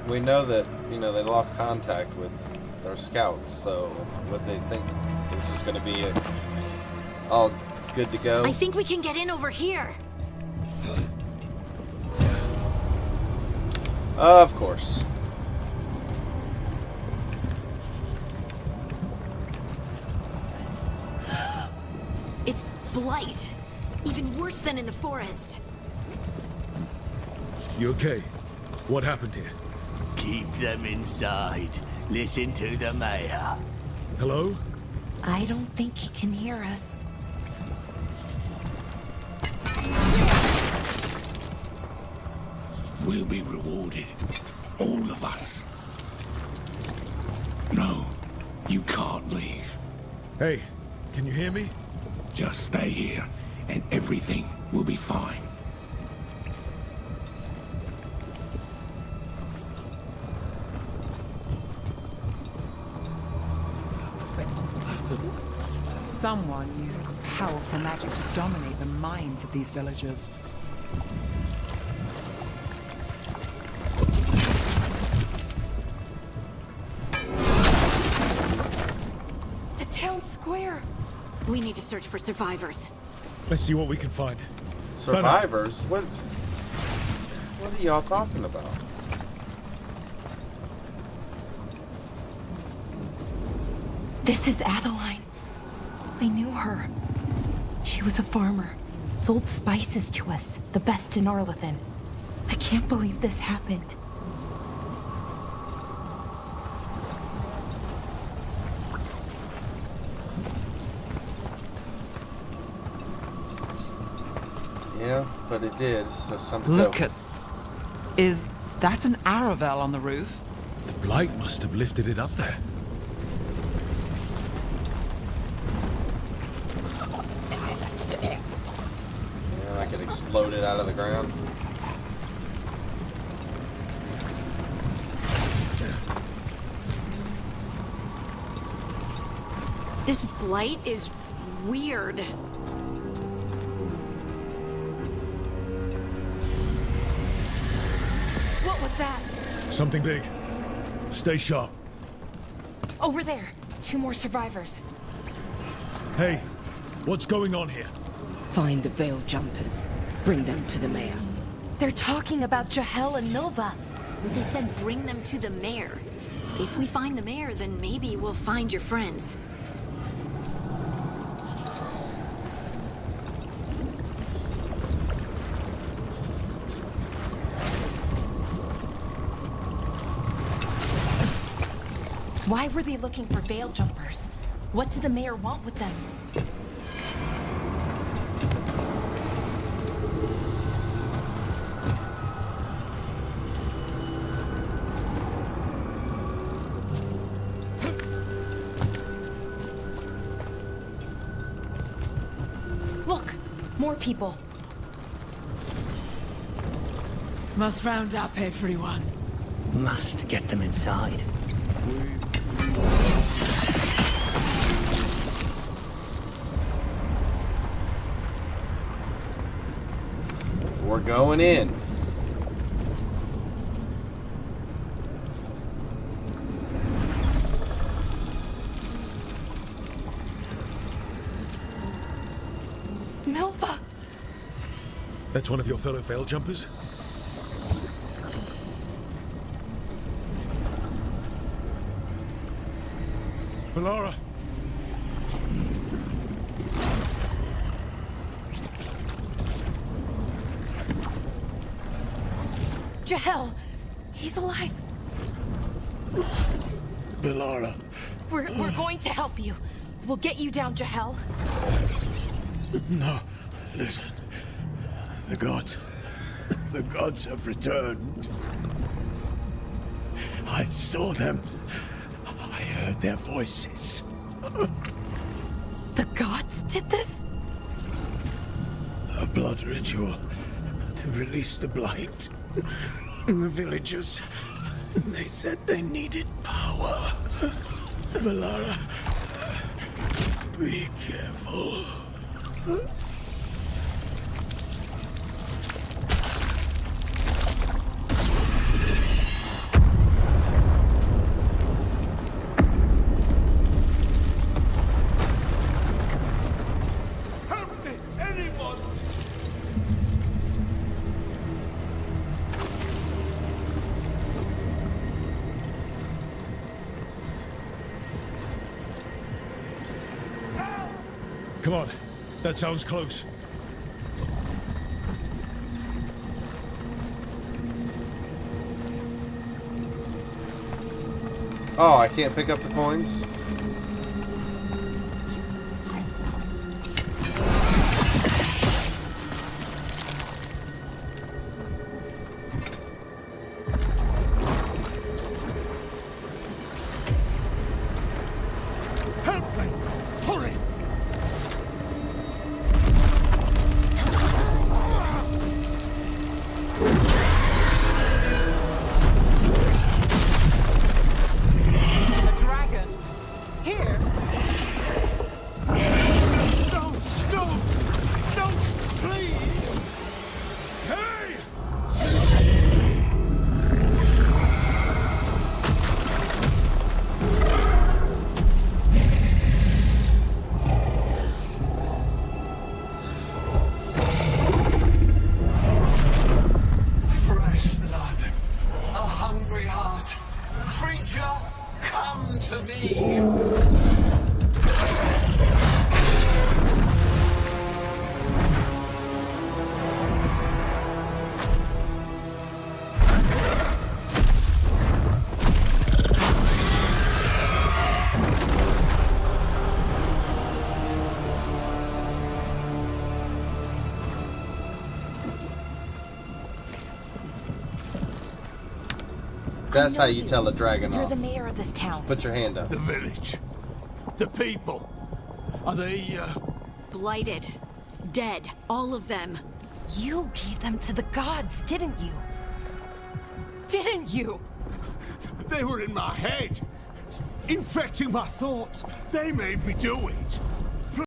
we know that, you know, they lost contact with their scouts, so would they think they're just gonna be all good to go? I think we can get in over here. Of course. It's blight. Even worse than in the forest. You okay? What happened here? Keep them inside. Listen to the mayor. Hello? I don't think he can hear us. We'll be rewarded. All of us. No, you can't leave. Hey, can you hear me? Just stay here, and everything will be fine. Someone used powerful magic to dominate the minds of these villagers. The town square! We need to search for survivors. Let's see what we can find. Survivors? What are y'all talking about? This is Adeline. I knew her. She was a farmer, sold spices to us, the best in Arlethan. I can't believe this happened. Yeah, but it did, so something. Look at... Is that an Aravel on the roof? The blight must have lifted it up there. Yeah, like it exploded out of the ground. This blight is weird. What was that? Something big. Stay sharp. Over there. 2 more survivors. Hey, what's going on here? Find the Veil Jumpers. Bring them to the mayor. They're talking about Jahel and Nova. They said bring them to the mayor. If we find the mayor, then maybe we'll find your friends. Why were they looking for Veil Jumpers? What did the mayor want with them? Look! More people. Must round up everyone. Must get them inside. We're going in. Nova! That's one of your fellow Veil Jumpers? Melara! Jahel! He's alive! Melara. We're going to help you. We'll get you down, Jahel. No, listen. The gods have returned. I saw them. I heard their voices. The gods did this? A blood ritual to release the blight. The villagers, they said they needed power. Melara, be careful. Help me! Anyone! Come on, that sounds close. Oh, I can't pick up the coins? Help me! Hurry! A dragon? Here? No! No! No! Please! Hey! Fresh blood, a hungry heart. Creature, come to me. That's how you tell a dragon You're off. the mayor of this town. Put your hand up. The village. The people. Are they, Blighted. Dead. All of them. You gave them to the gods, didn't you? Didn't you? They were in my head. Infecting my thoughts. They made me do it.